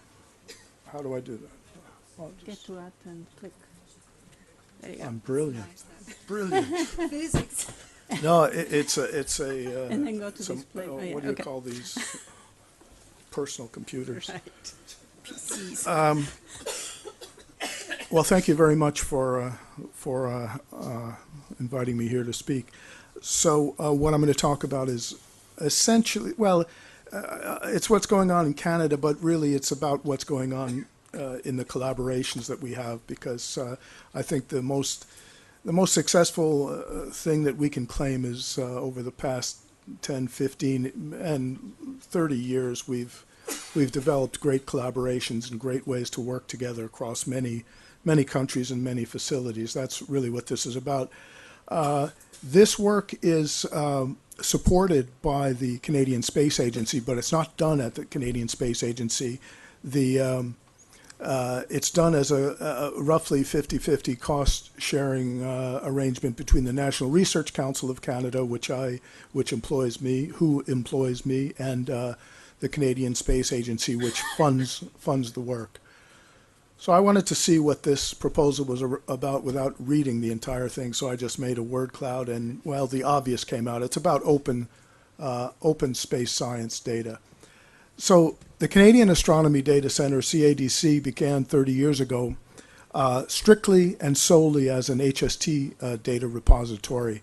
Speaker 7: How do I do that? I'll
Speaker 3: Get
Speaker 7: just-
Speaker 3: to that and click. There you go.
Speaker 7: I'm brilliant. Brilliant.
Speaker 3: Physics.
Speaker 7: No, it's a
Speaker 3: And then go to
Speaker 7: some,
Speaker 3: display. Oh,
Speaker 7: what
Speaker 3: yeah,
Speaker 7: do you
Speaker 3: okay.
Speaker 7: call these? Personal computers.
Speaker 3: Right. PCs.
Speaker 7: Well, thank you very much for inviting me here to speak. So what I'm going to talk about is essentially, well, it's what's going on in Canada, but really it's about what's going on in the collaborations that we have, because I think the most successful thing that we can claim is over the past 10, 15, and 30 years, we've developed great collaborations and great ways to work together across many countries and many facilities. That's really what this is about. This work is supported by the Canadian Space Agency, but it's not done at the Canadian Space Agency. It's done as a roughly 50-50 cost-sharing arrangement between the National Research Council of Canada, which employs me, and the Canadian Space Agency, which funds the work. So I wanted to see what this proposal was about without reading the entire thing, so I just made a word cloud, and, well, the obvious came out. It's about open space science data. So the Canadian Astronomy Data Centre, CADC, began 30 years ago strictly and solely as an HST data repository.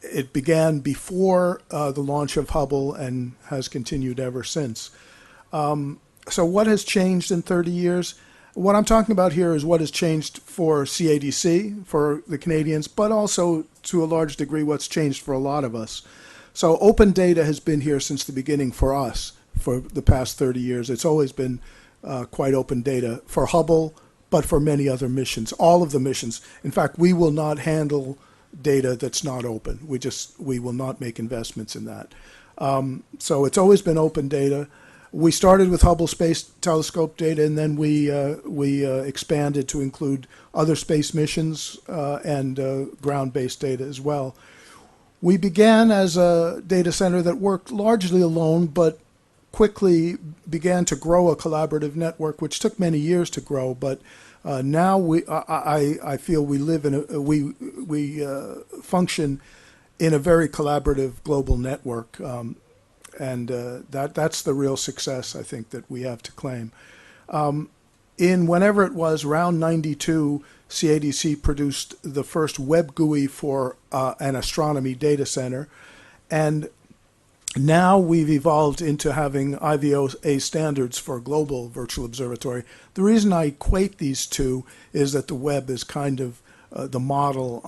Speaker 7: It began before the launch of Hubble and has continued ever since. So what has changed in 30 years? What I'm talking about here is what has changed for CADC, for the Canadians, but also to a large degree what's changed for a lot of us. So open data has been here since the beginning for us for the past 30 years. It's always been quite open data for Hubble, but for many other missions, all of the missions. In fact, we will not handle data that's not open. We will not make investments in that. So it's always been open data. We started with Hubble Space Telescope data, and then we expanded to include other space missions and ground-based data as well. We began as a data center that worked largely alone, but quickly began to grow a collaborative network, which took many years to grow. But now I feel we live in we function in a very collaborative global network. And that's the real success, I think, that we have to claim. In whenever it was, around 92, CADC produced the first web GUI for an astronomy data center. And now we've evolved into having IVOA standards for global virtual observatory. The reason I equate these two is that the web is kind of the model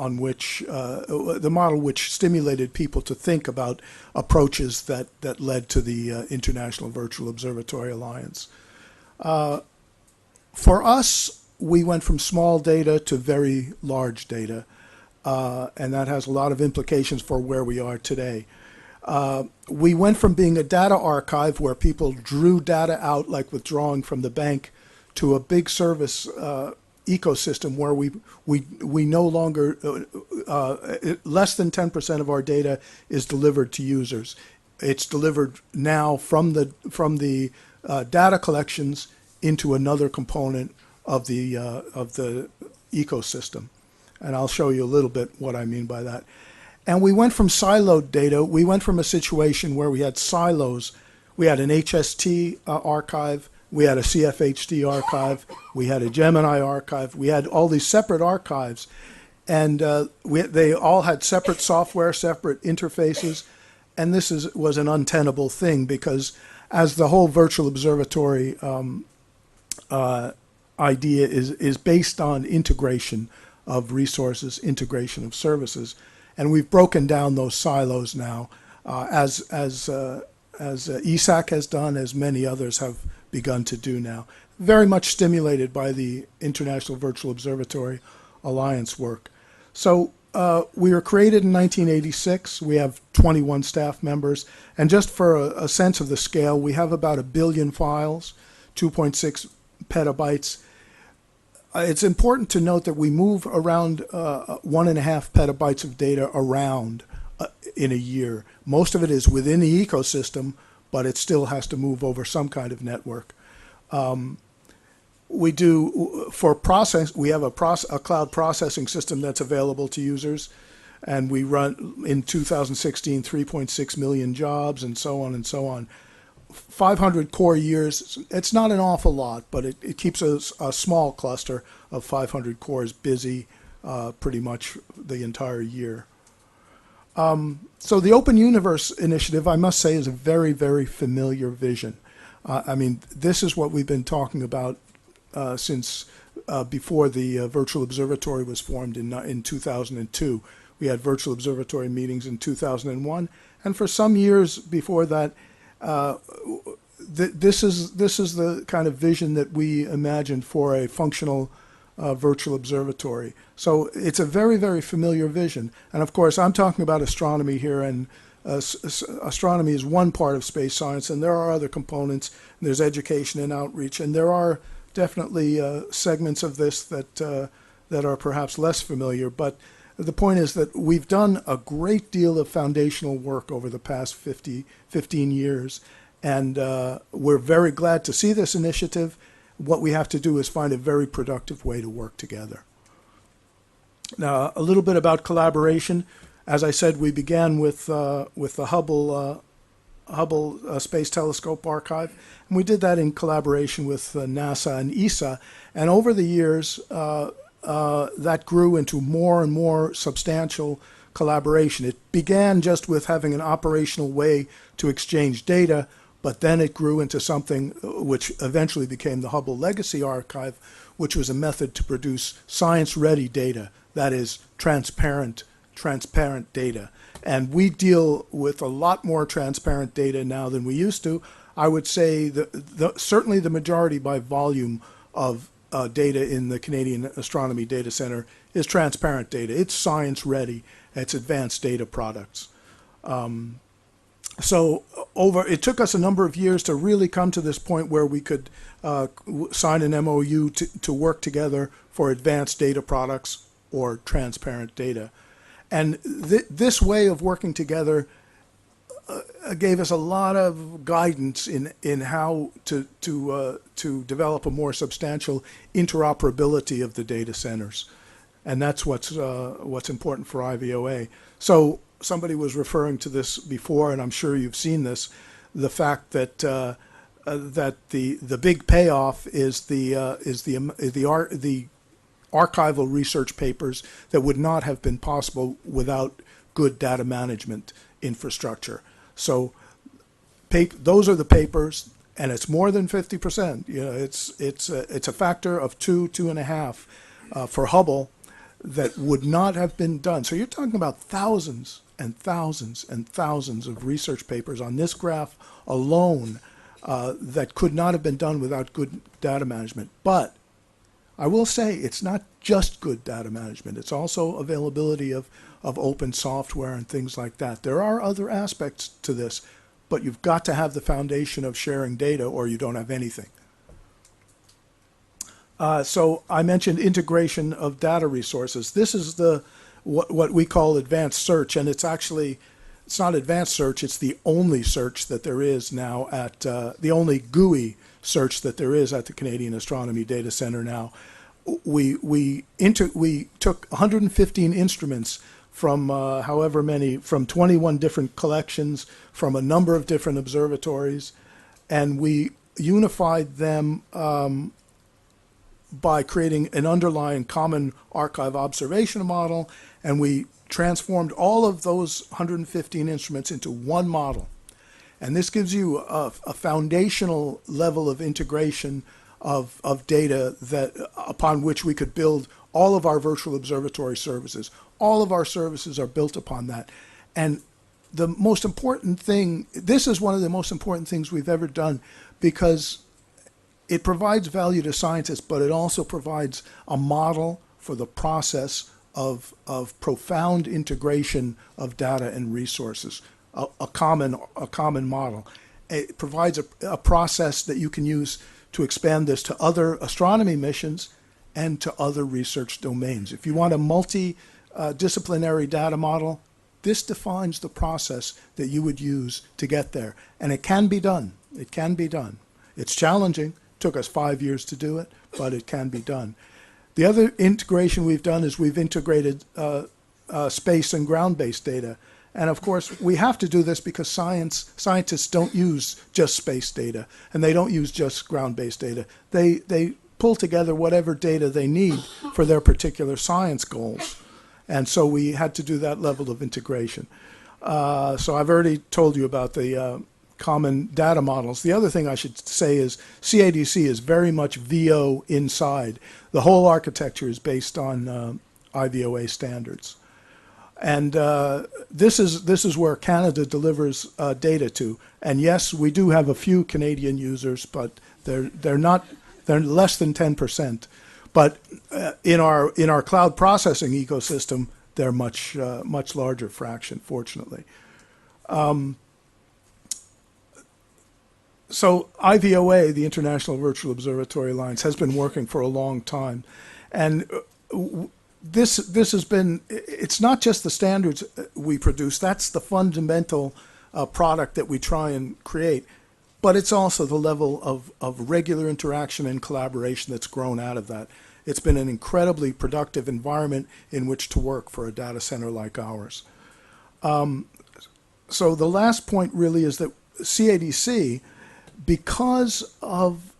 Speaker 7: which stimulated people to think about approaches that led to the International Virtual Observatory Alliance. For us, we went from small data to very large data, and that has a lot of implications for where we are today. We went from being a data archive where people drew data out, like withdrawing from the bank, to a big service ecosystem where we no longer less than 10% of our data is delivered to users. It's delivered now from the data collections into another component of the ecosystem, and I'll show you a little bit what I mean by that. And we went from siloed data. We went from a situation where we had silos. We had an HST archive. We had a CFHD archive, we had a Gemini archive, we had all these separate archives, and they all had separate software, separate interfaces, and this was an untenable thing, because as the whole virtual observatory idea is based on integration of resources, integration of services, and we've broken down those silos now as ESAC has done, as many others have begun to do now. Very much stimulated by the International Virtual Observatory Alliance work. So we were created in 1986. We have 21 staff members. And just for a sense of the scale, we have about 1 billion files, 2.6 petabytes. It's important to note that we move around 1.5 petabytes of data around in a year. Most of it is within the ecosystem, but it still has to move over some kind of network. We do, for process, we have a cloud processing system that's available to users, and we run, in 2016, 3.6 million jobs, and so on and so on. 500 core years, it's not an awful lot, but it keeps a small cluster of 500 cores busy pretty much the entire year. So the Open Universe initiative, I must say, is a very, very familiar vision. I mean, this is what we've been talking about since before the Virtual Observatory was formed in 2002. We had Virtual Observatory meetings in 2001, and for some years before that, this is the kind of vision that we imagined for a functional virtual observatory. So it's a very, very familiar vision. And of course, I'm talking about astronomy here, and astronomy is one part of space science, and there are other components. There's education and outreach, and there are definitely segments of this that are perhaps less familiar. But the point is that we've done a great deal of foundational work over the past 15 years, and we're very glad to see this initiative. What we have to do is find a very productive way to work together. Now, a little bit about collaboration. As I said, we began with the Hubble Space Telescope Archive, and we did that in collaboration with NASA and ESA. And over the years, that grew into more and more substantial collaboration. It began just with having an operational way to exchange data, but then it grew into something which eventually became the Hubble Legacy Archive, which was a method to produce science-ready data, that is, transparent data. And we deal with a lot more transparent data now than we used to. I would say certainly the majority by volume of data in the Canadian Astronomy Data Center is transparent data. It's science-ready. It's advanced data products. So it took us a number of years to really come to this point where we could sign an MOU to work together for advanced data products or transparent data. And this way of working together gave us a lot of guidance in how to develop a more substantial interoperability of the data centers. And that's what's important for IVOA. So somebody was referring to this before, and I'm sure you've seen this, the fact that that the big payoff is the archival research papers that would not have been possible without good data management infrastructure. So those are the papers, and it's more than 50%. You know, it's a factor of 2.5 for Hubble that would not have been done. So you're talking about thousands and thousands and thousands of research papers on this graph alone that could not have been done without good data management. But I will say it's not just good data management. It's also availability of open software and things like that. There are other aspects to this, but you've got to have the foundation of sharing data or you don't have anything. So I mentioned integration of data resources. This is what we call advanced search, and it's not advanced search, it's the only search that there is now at, the only GUI search that there is at the Canadian Astronomy Data Center now. We took 115 instruments from from 21 different collections, from a number of different observatories, and we unified them by creating an underlying common archive observation model, and we transformed all of those 115 instruments into one model. And this gives you a foundational level of integration of data upon which we could build all of our virtual observatory services. All of our services are built upon that. And the most important thing, this is one of the most important things we've ever done, because it provides value to scientists, but it also provides a model for the process of profound integration of data and resources, a common model. It provides a process that you can use to expand this to other astronomy missions and to other research domains. If you want a multi-disciplinary data model, this defines the process that you would use to get there. And it can be done. It can be done. It's challenging. It took us 5 years to do it, but it can be done. The other integration we've done is we've integrated space and ground-based data. And of course, we have to do this because scientists don't use just space data, and they don't use just ground-based data. They pull together whatever data they need for their particular science goals. And so we had to do that level of integration. So I've already told you about the common data models. The other thing I should say is CADC is very much VO inside. The whole architecture is based on IVOA standards. And this is where Canada delivers data to. And yes, we do have a few Canadian users, but they're less than 10%. But in our cloud processing ecosystem, they're much larger fraction, fortunately. So IVOA, the International Virtual Observatory Alliance, has been working for a long time, and this has been. It's not just the standards we produce. That's the fundamental product that we try and create, but it's also the level of regular interaction and collaboration that's grown out of that. It's been an incredibly productive environment in which to work for a data center like ours. So the last point really is that CADC, because of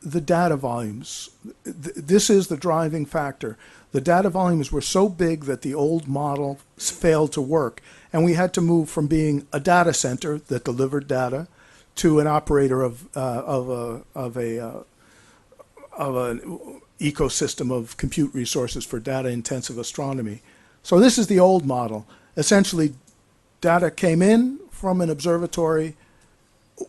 Speaker 7: the data volumes, this is the driving factor. The data volumes were so big that the old model failed to work, and we had to move from being a data center that delivered data to an operator of an ecosystem of compute resources for data-intensive astronomy. So this is the old model. Essentially, data came in from an observatory.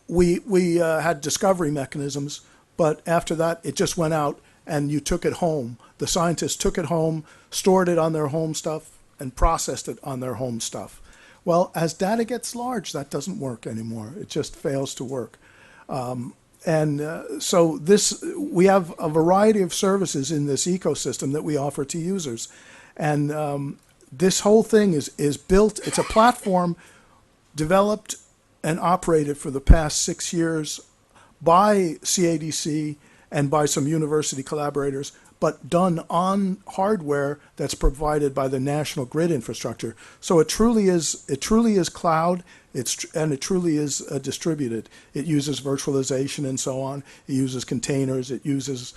Speaker 7: We had discovery mechanisms, but after that, it just went out and you took it home. The scientists took it home, stored it on their home stuff, and processed it on their home stuff. Well, as data gets large, that doesn't work anymore. It just fails to work. So we have a variety of services in this ecosystem that we offer to users. And this whole thing is built, it's a platform developed and operated for the past 6 years by CADC and by some university collaborators, but done on hardware that's provided by the national grid infrastructure. So it truly is cloud, and it truly is distributed. It uses virtualization and so on. It uses containers. It uses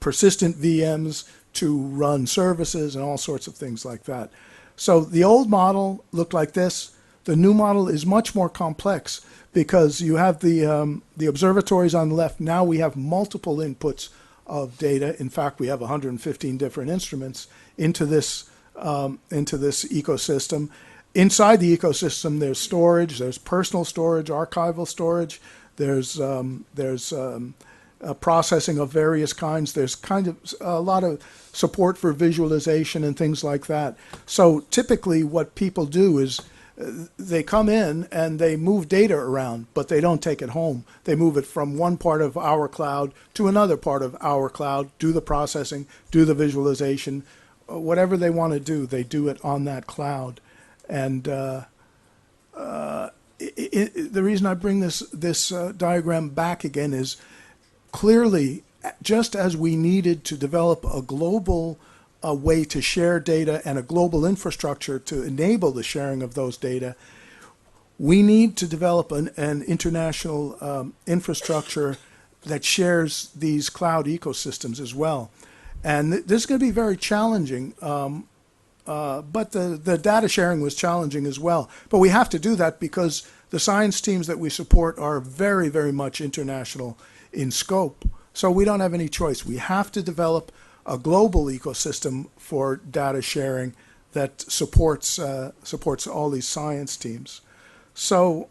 Speaker 7: persistent VMs to run services and all sorts of things like that. So the old model looked like this. The new model is much more complex because you have the observatories on the left. Now we have multiple inputs of data. In fact, we have 115 different instruments into this ecosystem. Inside the ecosystem, there's storage, there's personal storage, archival storage, there's processing of various kinds. There's kind of a lot of support for visualization and things like that. So typically what people do is they come in and they move data around, but they don't take it home. They move it from one part of our cloud to another part of our cloud, do the processing, do the visualization, whatever they want to do, they do it on that cloud. And the reason I bring this diagram back again is clearly, just as we needed to develop a global way to share data and a global infrastructure to enable the sharing of those data, we need to develop an international infrastructure that shares these cloud ecosystems as well. And this is going to be very challenging, but the data sharing was challenging as well. But we have to do that because the science teams that we support are very, very much international in scope. So we don't have any choice. We have to develop a global ecosystem for data sharing that supports all these science teams. So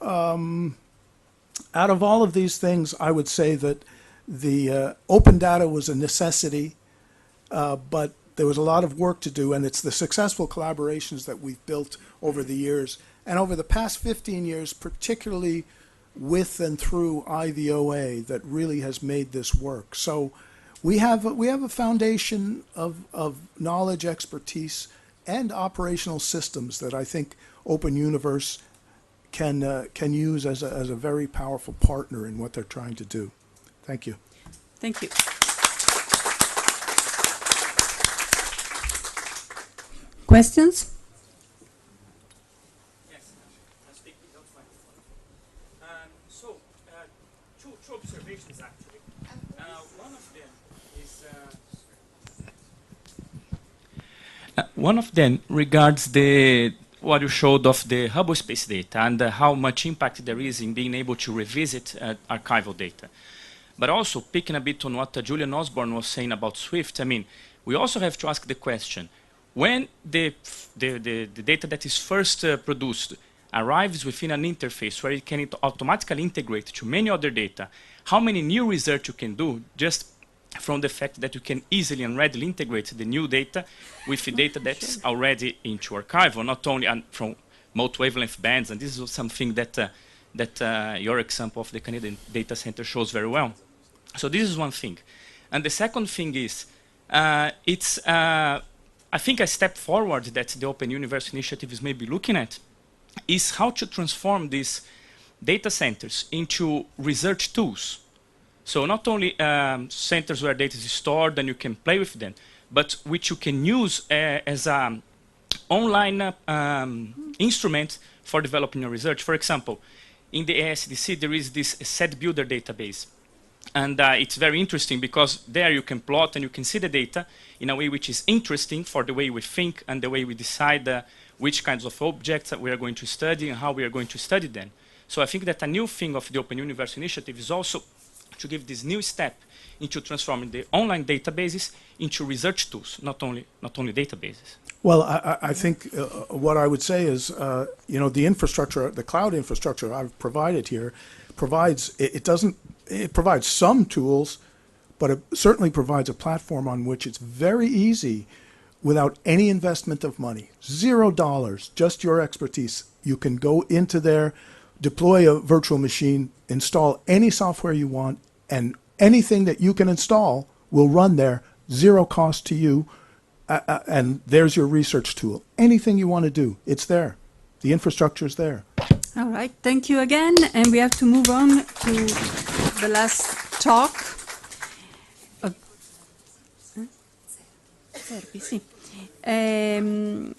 Speaker 7: out of all of these things, I would say that the open data was a necessity, but there was a lot of work to do, and it's the successful collaborations that we've built over the years. And over the past 15 years, particularly with and through IVOA, that really has made this work. So we have a foundation of knowledge, expertise, and operational systems that I think Open Universe can use as a very powerful partner in what they're trying to do. Thank you.
Speaker 3: Thank you. Questions?
Speaker 8: Yes, I'll speak without microphone. Two observations actually. One of them regards what you showed of the Hubble space data and how much impact there is in being able to revisit archival data. But also picking a bit on what Julian Osborne was saying about Swift, I mean, we also have to ask the question, when the data that is first produced arrives within an interface where it can automatically integrate to many other data, how many new research you can do just from the fact that you can easily and readily integrate the new data with the data that's already into archival, not only from multi-wavelength bands, and this is something that your example of the Canadian data center shows very well. So this is one thing. And the second thing is, I think a step forward that the Open Universe Initiative is maybe looking at is how to transform these data centers into research tools. So not only centers where data is stored and you can play with them, but which you can use as an online instrument for developing your research. For example, in the ASDC, there is this set builder database. And it's very interesting because there you can plot and you can see the data in a way which is interesting for the way we think and the way we decide which kinds of objects that we are going to study and how we are going to study them. So I think that a new thing of the Open Universe Initiative is also to give this new step into transforming the online databases into research tools, not only databases.
Speaker 7: Well, I think what I would say is, the infrastructure, the cloud infrastructure I've provided here, provides some tools, but it certainly provides a platform on which it's very easy, without any investment of money, $0, just your expertise. You can go into there, deploy a virtual machine, install any software you want, and anything that you can install will run there, zero cost to you, and there's your research tool. Anything you want to do, it's there. The infrastructure is there.
Speaker 3: All right, thank you again, and we have to move on to the last talk.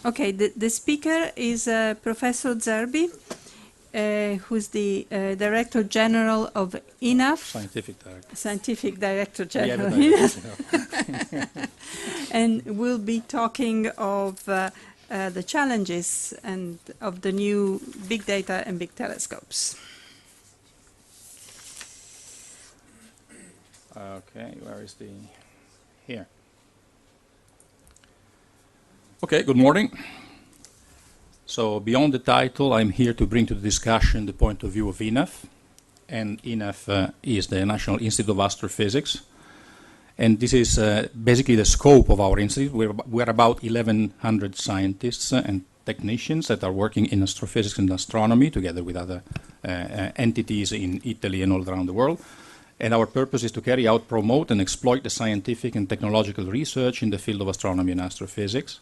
Speaker 3: Okay, the speaker is Professor Zerbi, who's the Director General of INAF. Scientific Director General. And we'll be talking of the challenges and of the new big data and big telescopes.
Speaker 2: Okay, where is here. Okay, good morning. So beyond the title, I'm here to bring to the discussion the point of view of INAF. And INAF is the National Institute of Astrophysics. And this is basically the scope of our institute. We're about 1,100 scientists and technicians that are working in astrophysics and astronomy together with other entities in Italy and all around the world. And our purpose is to carry out, promote, and exploit the scientific and technological research in the field of astronomy and astrophysics,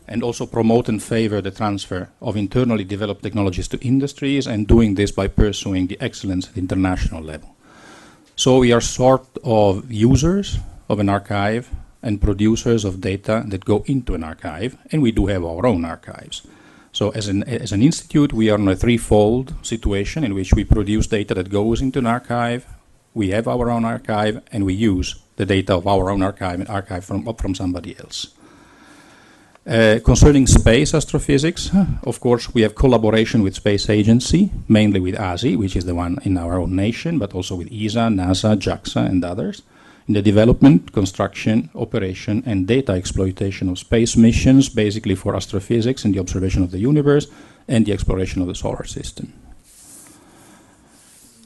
Speaker 2: and also promote and favor the transfer of internally developed technologies to industries, and doing this by pursuing the excellence at international level. So we are sort of users of an archive and producers of data that go into an archive, and we do have our own archives. So as an institute, we are in a threefold situation in which we produce data that goes into an archive, we have our own archive, and we use the data of our own archive and archive from somebody else. Concerning space astrophysics, of course, we have collaboration with Space Agency, mainly with ASI, which is the one in our own nation, but also with ESA, NASA, JAXA, and others. in the development, construction, operation, and data exploitation of space missions, basically for astrophysics and the observation of the universe and the exploration of the solar system.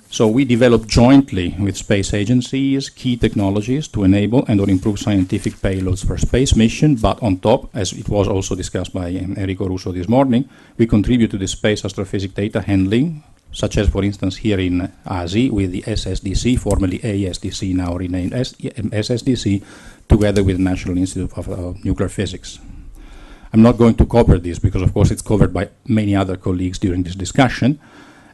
Speaker 2: So we develop jointly with space agencies key technologies to enable and or improve scientific payloads for space mission, but on top, as it was also discussed by Enrico Russo this morning, we contribute to the space astrophysics data handling, such as, for instance, here in ASI with the SSDC, formerly ASDC, now renamed SSDC, together with the National Institute of Nuclear Physics. I'm not going to cover this because, of course, it's covered by many other colleagues during this discussion.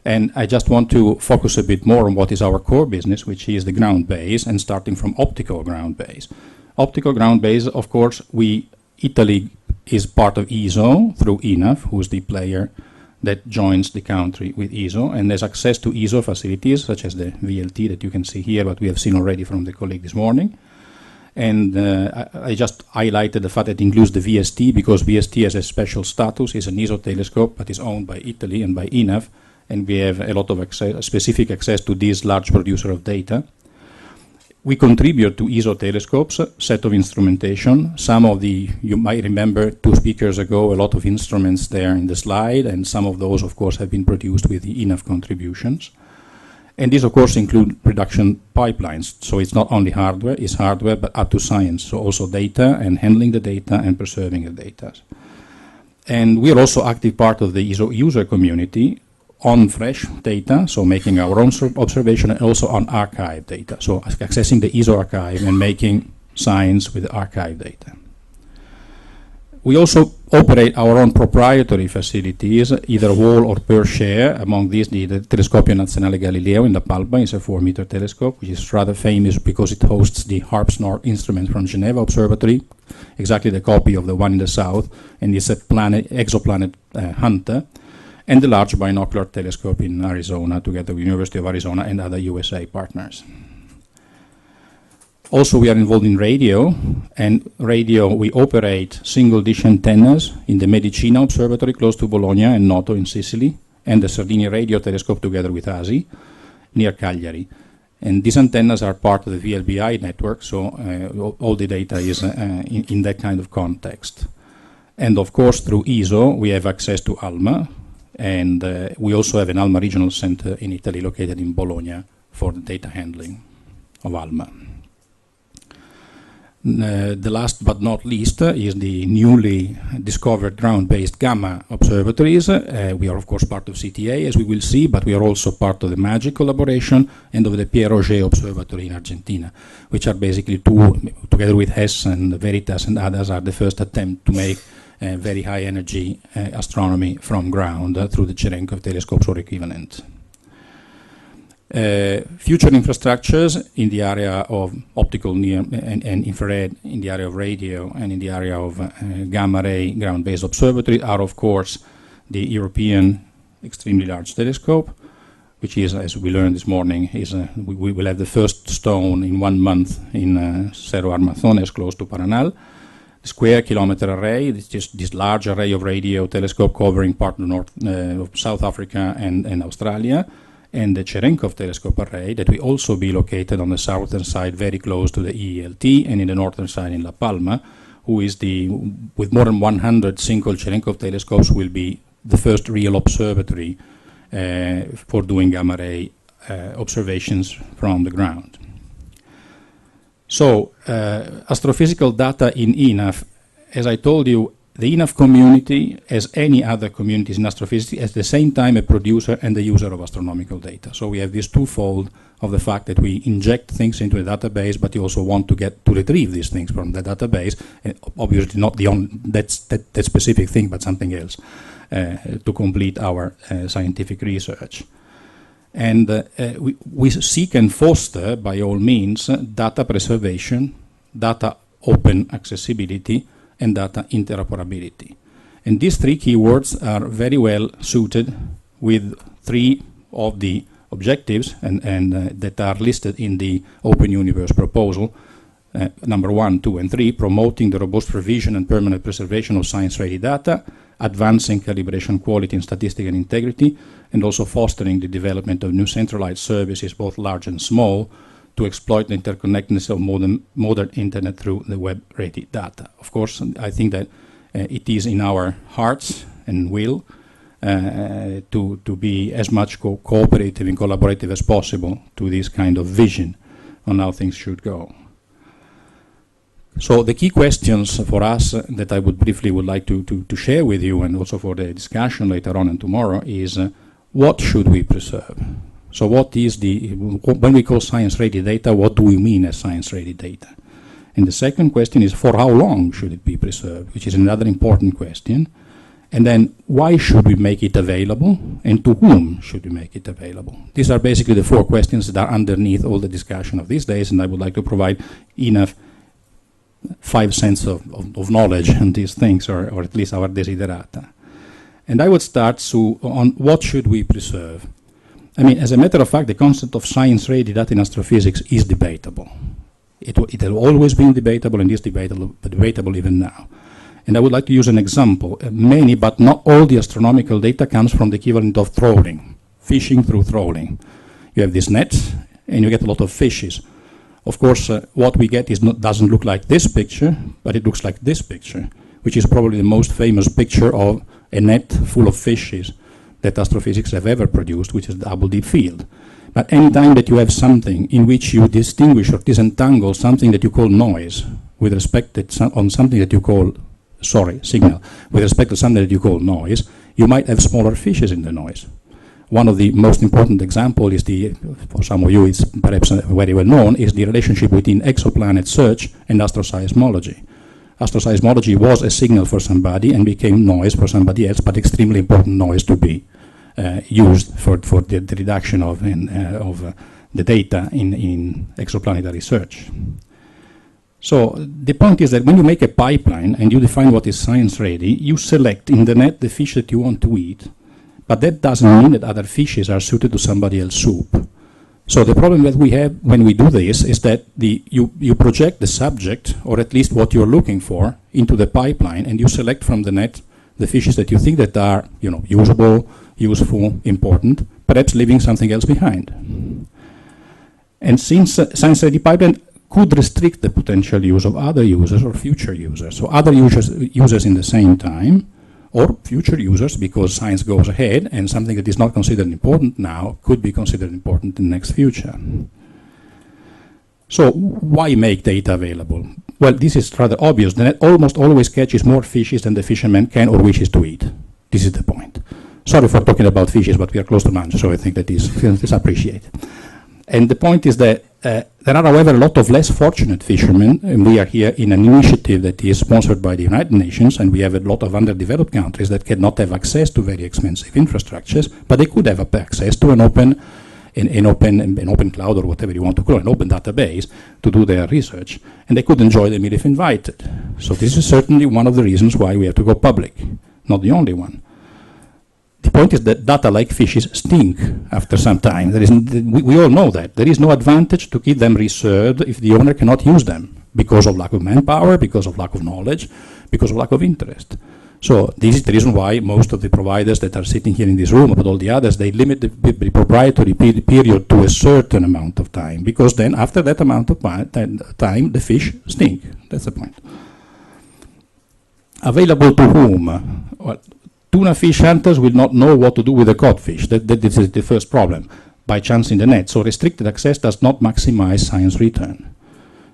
Speaker 2: And I just want to focus a bit more on what is our core business, which is the ground base, and starting from optical ground base. Optical ground base, of course, Italy is part of ESO through INAF, who is the player that joins the country with ESO, and there's access to ESO facilities, such as the VLT that you can see here, but we have seen already from the colleague this morning. And I just highlighted the fact that it includes the VST, because VST has a special status, is an ESO telescope, but is owned by Italy and by INAF, and we have a lot of specific access to this large producer of data. We contribute to ESO telescopes, set of instrumentation. Some of you might remember 2 speakers ago, a lot of instruments there in the slide, and some of those, of course, have been produced with the INAF contributions. And these, of course, include production pipelines. So it's not only hardware, it's hardware, but up to science. So also data and handling the data and preserving the data. And we are also active part of the ESO user community on fresh data, so making our own observation, and also on archive data, so accessing the ESO archive and making science with archive data. We also operate our own proprietary facilities, either wall or per share. Among these, the Telescopio Nazionale Galileo in La Palma is a 4-meter telescope, which is rather famous because it hosts the HARPS-NOR instrument from Geneva Observatory, exactly the copy of the one in the south, and it's a exoplanet hunter. And the Large Binocular Telescope in Arizona, together with University of Arizona and other USA partners. Also, we are involved in radio, and radio, we operate single-dish antennas in the Medicina Observatory close to Bologna and Noto in Sicily, and the Sardinia Radio Telescope together with ASI near Cagliari. And these antennas are part of the VLBI network, so all the data is in that kind of context. And of course, through ESO, we have access to ALMA, and we also have an ALMA regional center in Italy located in Bologna for the data handling of ALMA. The last but not least is the newly discovered ground-based gamma observatories. We are of course part of CTA, as we will see, but we are also part of the MAGIC collaboration and of the Pierre Auger Observatory in Argentina, which are basically together with HESS and Veritas and others, are the first attempt to make very high energy astronomy from ground through the Cherenkov telescopes or equivalent. Future infrastructures in the area of optical near and infrared, in the area of radio, and in the area of gamma ray ground-based observatory are, of course, the European Extremely Large Telescope, which is, as we learned this morning, we will have the first stone in 1 month in Cerro Armazones, close to Paranal. Square kilometer array, this large array of radio telescope covering part of South Africa and Australia, and the Cherenkov telescope array that will also be located on the southern side very close to the EELT, and in the northern side in La Palma, who is with more than 100 single Cherenkov telescopes, will be the first real observatory for doing gamma ray observations from the ground. So, astrophysical data in INAF, as I told you, the INAF community, as any other communities in astrophysics, is at the same time a producer and a user of astronomical data. So we have this twofold of the fact that we inject things into the database, but you also want to get to retrieve these things from the database, obviously not that specific thing, but something else, to complete our scientific research. And we seek and foster, by all means, data preservation, data open accessibility, and data interoperability. And these 3 keywords are very well suited with 3 of the objectives and that are listed in the Open Universe proposal, number 1, 2, and 3, promoting the robust provision and permanent preservation of science-ready data, advancing calibration quality and statistical integrity, and also fostering the development of new centralized services, both large and small, to exploit the interconnectedness of modern internet through the web-ready data. Of course, I think that it is in our hearts and will to be as much cooperative and collaborative as possible to this kind of vision on how things should go. So the key questions for us that I would briefly like to share with you, and also for the discussion later on and tomorrow, is what should we preserve? So what is when we call science-ready data, what do we mean as science-ready data? And the second question is, for how long should it be preserved, which is another important question. And then, why should we make it available, and to whom should we make it available? These are basically the four questions that are underneath all the discussion of these days, and I would like to provide enough 5 cents of knowledge on these things, or at least our desiderata. And I would start on what should we preserve. I mean, as a matter of fact, the concept of science-ready data in astrophysics is debatable. It has always been debatable and is debatable even now. And I would like to use an example. Many, but not all, the astronomical data comes from the equivalent of trawling, fishing through trawling. You have this net, and you get a lot of fishes. Of course, what we get doesn't look like this picture, but it looks like this picture, which is probably the most famous picture of a net full of fishes that astrophysics have ever produced, which is the double deep field. But any time that you have something in which you distinguish or disentangle something that you call noise with respect to something that you call signal, with respect to something that you call noise, you might have smaller fishes in the noise. One of the most important examples is for some of you it's perhaps very well known, is the relationship between exoplanet search and astroseismology. Astroseismology was a signal for somebody and became noise for somebody else, but extremely important noise to be used for the reduction of the data in exoplanetary search. So the point is that when you make a pipeline and you define what is science-ready, you select in the net the fish that you want to eat, but that doesn't mean that other fishes are suited to somebody else's soup. So the problem that we have when we do this is that you project the subject, or at least what you're looking for, into the pipeline, and you select from the net the fishes that you think that are, usable, useful, important, perhaps leaving something else behind. And since science-ready pipeline could restrict the potential use of other users or future users, so other users in the same time, or future users, because science goes ahead and something that is not considered important now could be considered important in the next future. So why make data available? Well, this is rather obvious. The net almost always catches more fishes than the fisherman can or wishes to eat. This is the point. Sorry for talking about fishes, but we are close to lunch, so I think that is appreciated. And the point is that there are, however, a lot of less fortunate fishermen, and we are here in an initiative that is sponsored by the United Nations, and we have a lot of underdeveloped countries that cannot have access to very expensive infrastructures, but they could have access to an open cloud, or whatever you want to call it, an open database to do their research, and they could enjoy them if invited. So this is certainly one of the reasons why we have to go public, not the only one. The point is that data like fishes stink after some time. We all know that. There is no advantage to keep them reserved if the owner cannot use them because of lack of manpower, because of lack of knowledge, because of lack of interest. So this is the reason why most of the providers that are sitting here in this room, but all the others, they limit the proprietary period to a certain amount of time, because then after that amount of time, the fish stink. That's the point. Available to whom? Well, tuna fish hunters will not know what to do with the codfish. This is the first problem, by chance in the net. So restricted access does not maximize science return.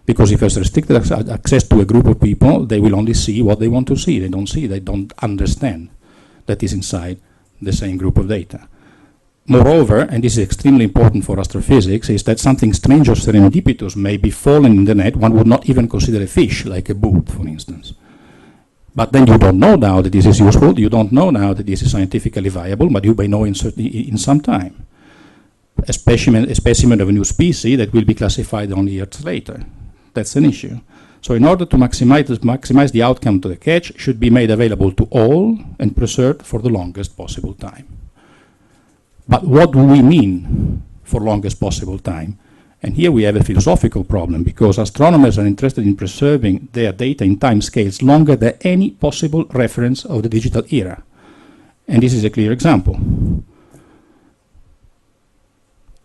Speaker 2: Because if there's restricted access to a group of people, they will only see what they want to see. They don't understand that is inside the same group of data. Moreover, and this is extremely important for astrophysics, is that something strange or serendipitous may be fallen in the net. One would not even consider a fish, like a boot, for instance. But then you don't know now that this is useful, you don't know now that this is scientifically viable, but you may know in some time. A specimen of a new species that will be classified only years later. That's an issue. So in order to maximize the outcome to the catch, should be made available to all and preserved for the longest possible time. But what do we mean for longest possible time? And here we have a philosophical problem, because astronomers are interested in preserving their data in time scales longer than any possible reference of the digital era. And this is a clear example.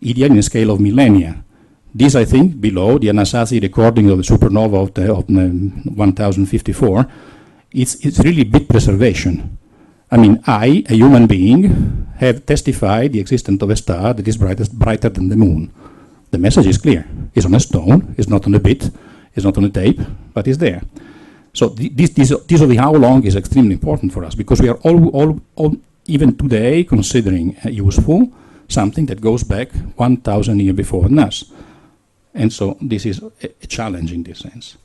Speaker 2: Ideally in a scale of millennia. This, I think, below the Anasazi recording of the supernova of 1054, it's really bit preservation. I mean, I, a human being, have testified the existence of a star that is brighter than the moon. The message is clear. It's on a stone, it's not on a bit, it's not on a tape, but it's there. So this of the how long is extremely important for us, because we are all even today considering useful something that goes back 1,000 years before us. And so this is a challenge in this sense.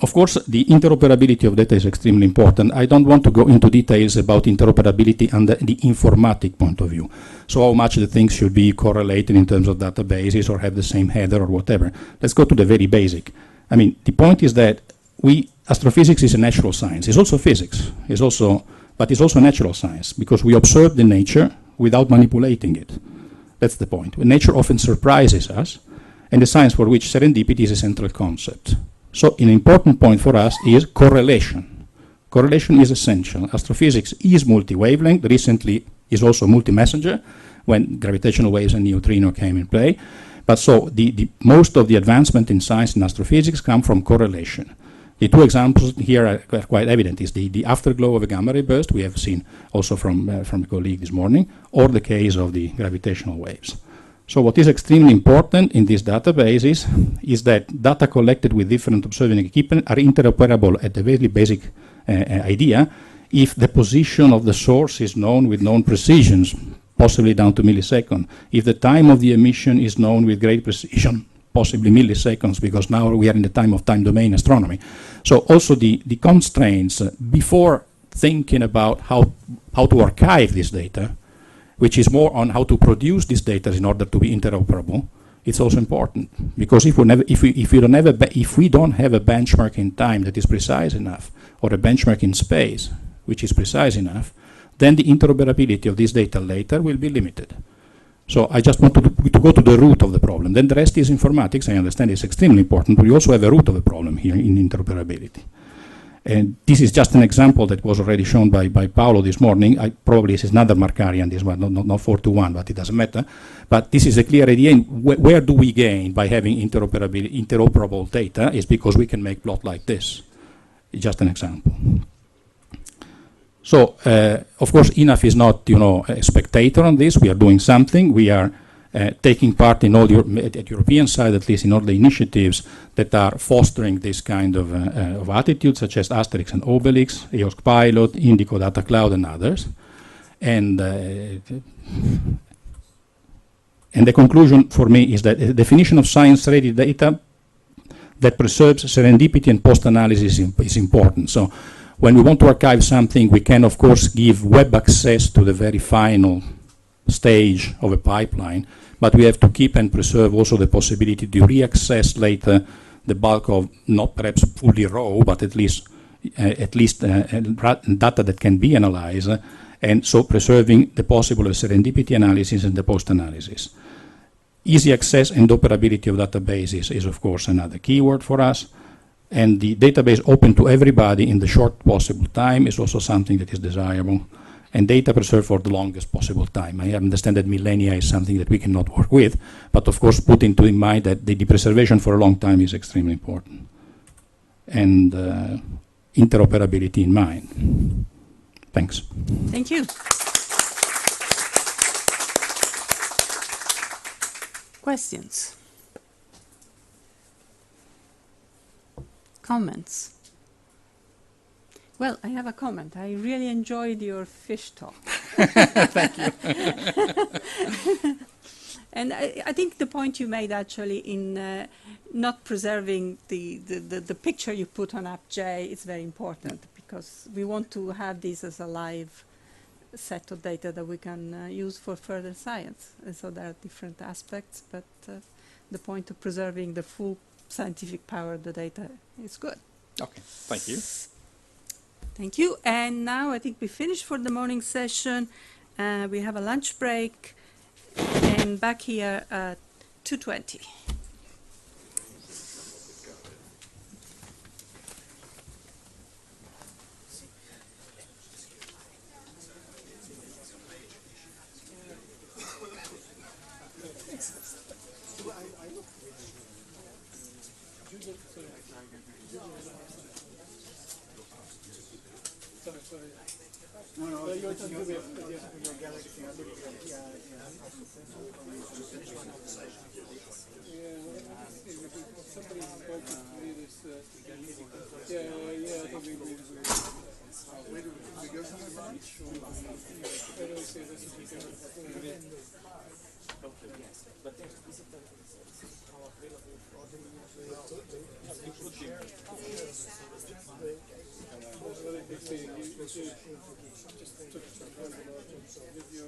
Speaker 2: Of course, the interoperability of data is extremely important. I don't want to go into details about interoperability under the informatic point of view. So how much the things should be correlated in terms of databases or have the same header or whatever. Let's go to the very basic. I mean, the point is that astrophysics is a natural science. It's also physics. But it's also a natural science, because we observe the nature without manipulating it. That's the point. Nature often surprises us, and the science for which serendipity is a central concept. So an important point for us is correlation. Correlation is essential. Astrophysics is multi-wavelength. Recently is also multi-messenger, when gravitational waves and neutrino came in play. But so the most of the advancement in science and astrophysics come from correlation. The two examples here are quite evident. Is the afterglow of a gamma ray burst, we have seen also from a colleague this morning, or the case of the gravitational waves. So what is extremely important in these databases is that data collected with different observing equipment are interoperable at the very basic idea if the position of the source is known with known precisions, possibly down to milliseconds, if the time of the emission is known with great precision, possibly milliseconds, because now we are in the time of time domain astronomy. So also the constraints before thinking about how to archive this data, which is more on how to produce these data in order to be interoperable, it's also important. Because if we don't have a benchmark in time that is precise enough, or a benchmark in space which is precise enough, then the interoperability of this data later will be limited. So I just want to go to the root of the problem. Then the rest is informatics. I understand it's extremely important, but we also have a root of the problem here in interoperability. And this is just an example that was already shown by Paolo this morning. Probably this is another Markarian, this one, not 4-to-1, but it doesn't matter. But this is a clear idea. Where do we gain by having interoperable data? Is because we can make plot like this. It's just an example. So, of course, INAF is not, a spectator on this. We are doing something. We are taking part in all at European side, at least in all the initiatives that are fostering this kind of attitude, such as Asterix and Obelix, EOSC Pilot, Indico Data Cloud, and others. And the conclusion for me is that the definition of science-ready data that preserves serendipity and post-analysis is important. So when we want to archive something, we can, of course, give web access to the very final stage of a pipeline, but we have to keep and preserve also the possibility to re-access later the bulk of, not perhaps fully raw, but at least data that can be analyzed, and so preserving the possible serendipity analysis and the post-analysis. Easy access and operability of databases is, of course, another keyword for us. And the database open to everybody in the short possible time is also something that is desirable. And data preserved for the longest possible time. I understand that millennia is something that we cannot work with, but of course put into mind that the preservation for a long time is extremely important. And interoperability in mind. Thanks.
Speaker 3: Thank you. Questions? Comments? Well, I have a comment. I really enjoyed your fish talk.
Speaker 2: Thank you.
Speaker 3: And I think the point you made actually in not preserving the picture you put on AppJ is very important, because we want to have this as a live set of data that we can use for further science. And so there are different aspects, but the point of preserving the full scientific power of the data is good.
Speaker 2: Okay, thank you.
Speaker 3: Thank you. And now I think we finished for the morning session. We have a lunch break, and back here at 2:20.
Speaker 1: your turn to be. Somebody's going to lead us. I think we where do we go somewhere? Where do we say this is just took some video.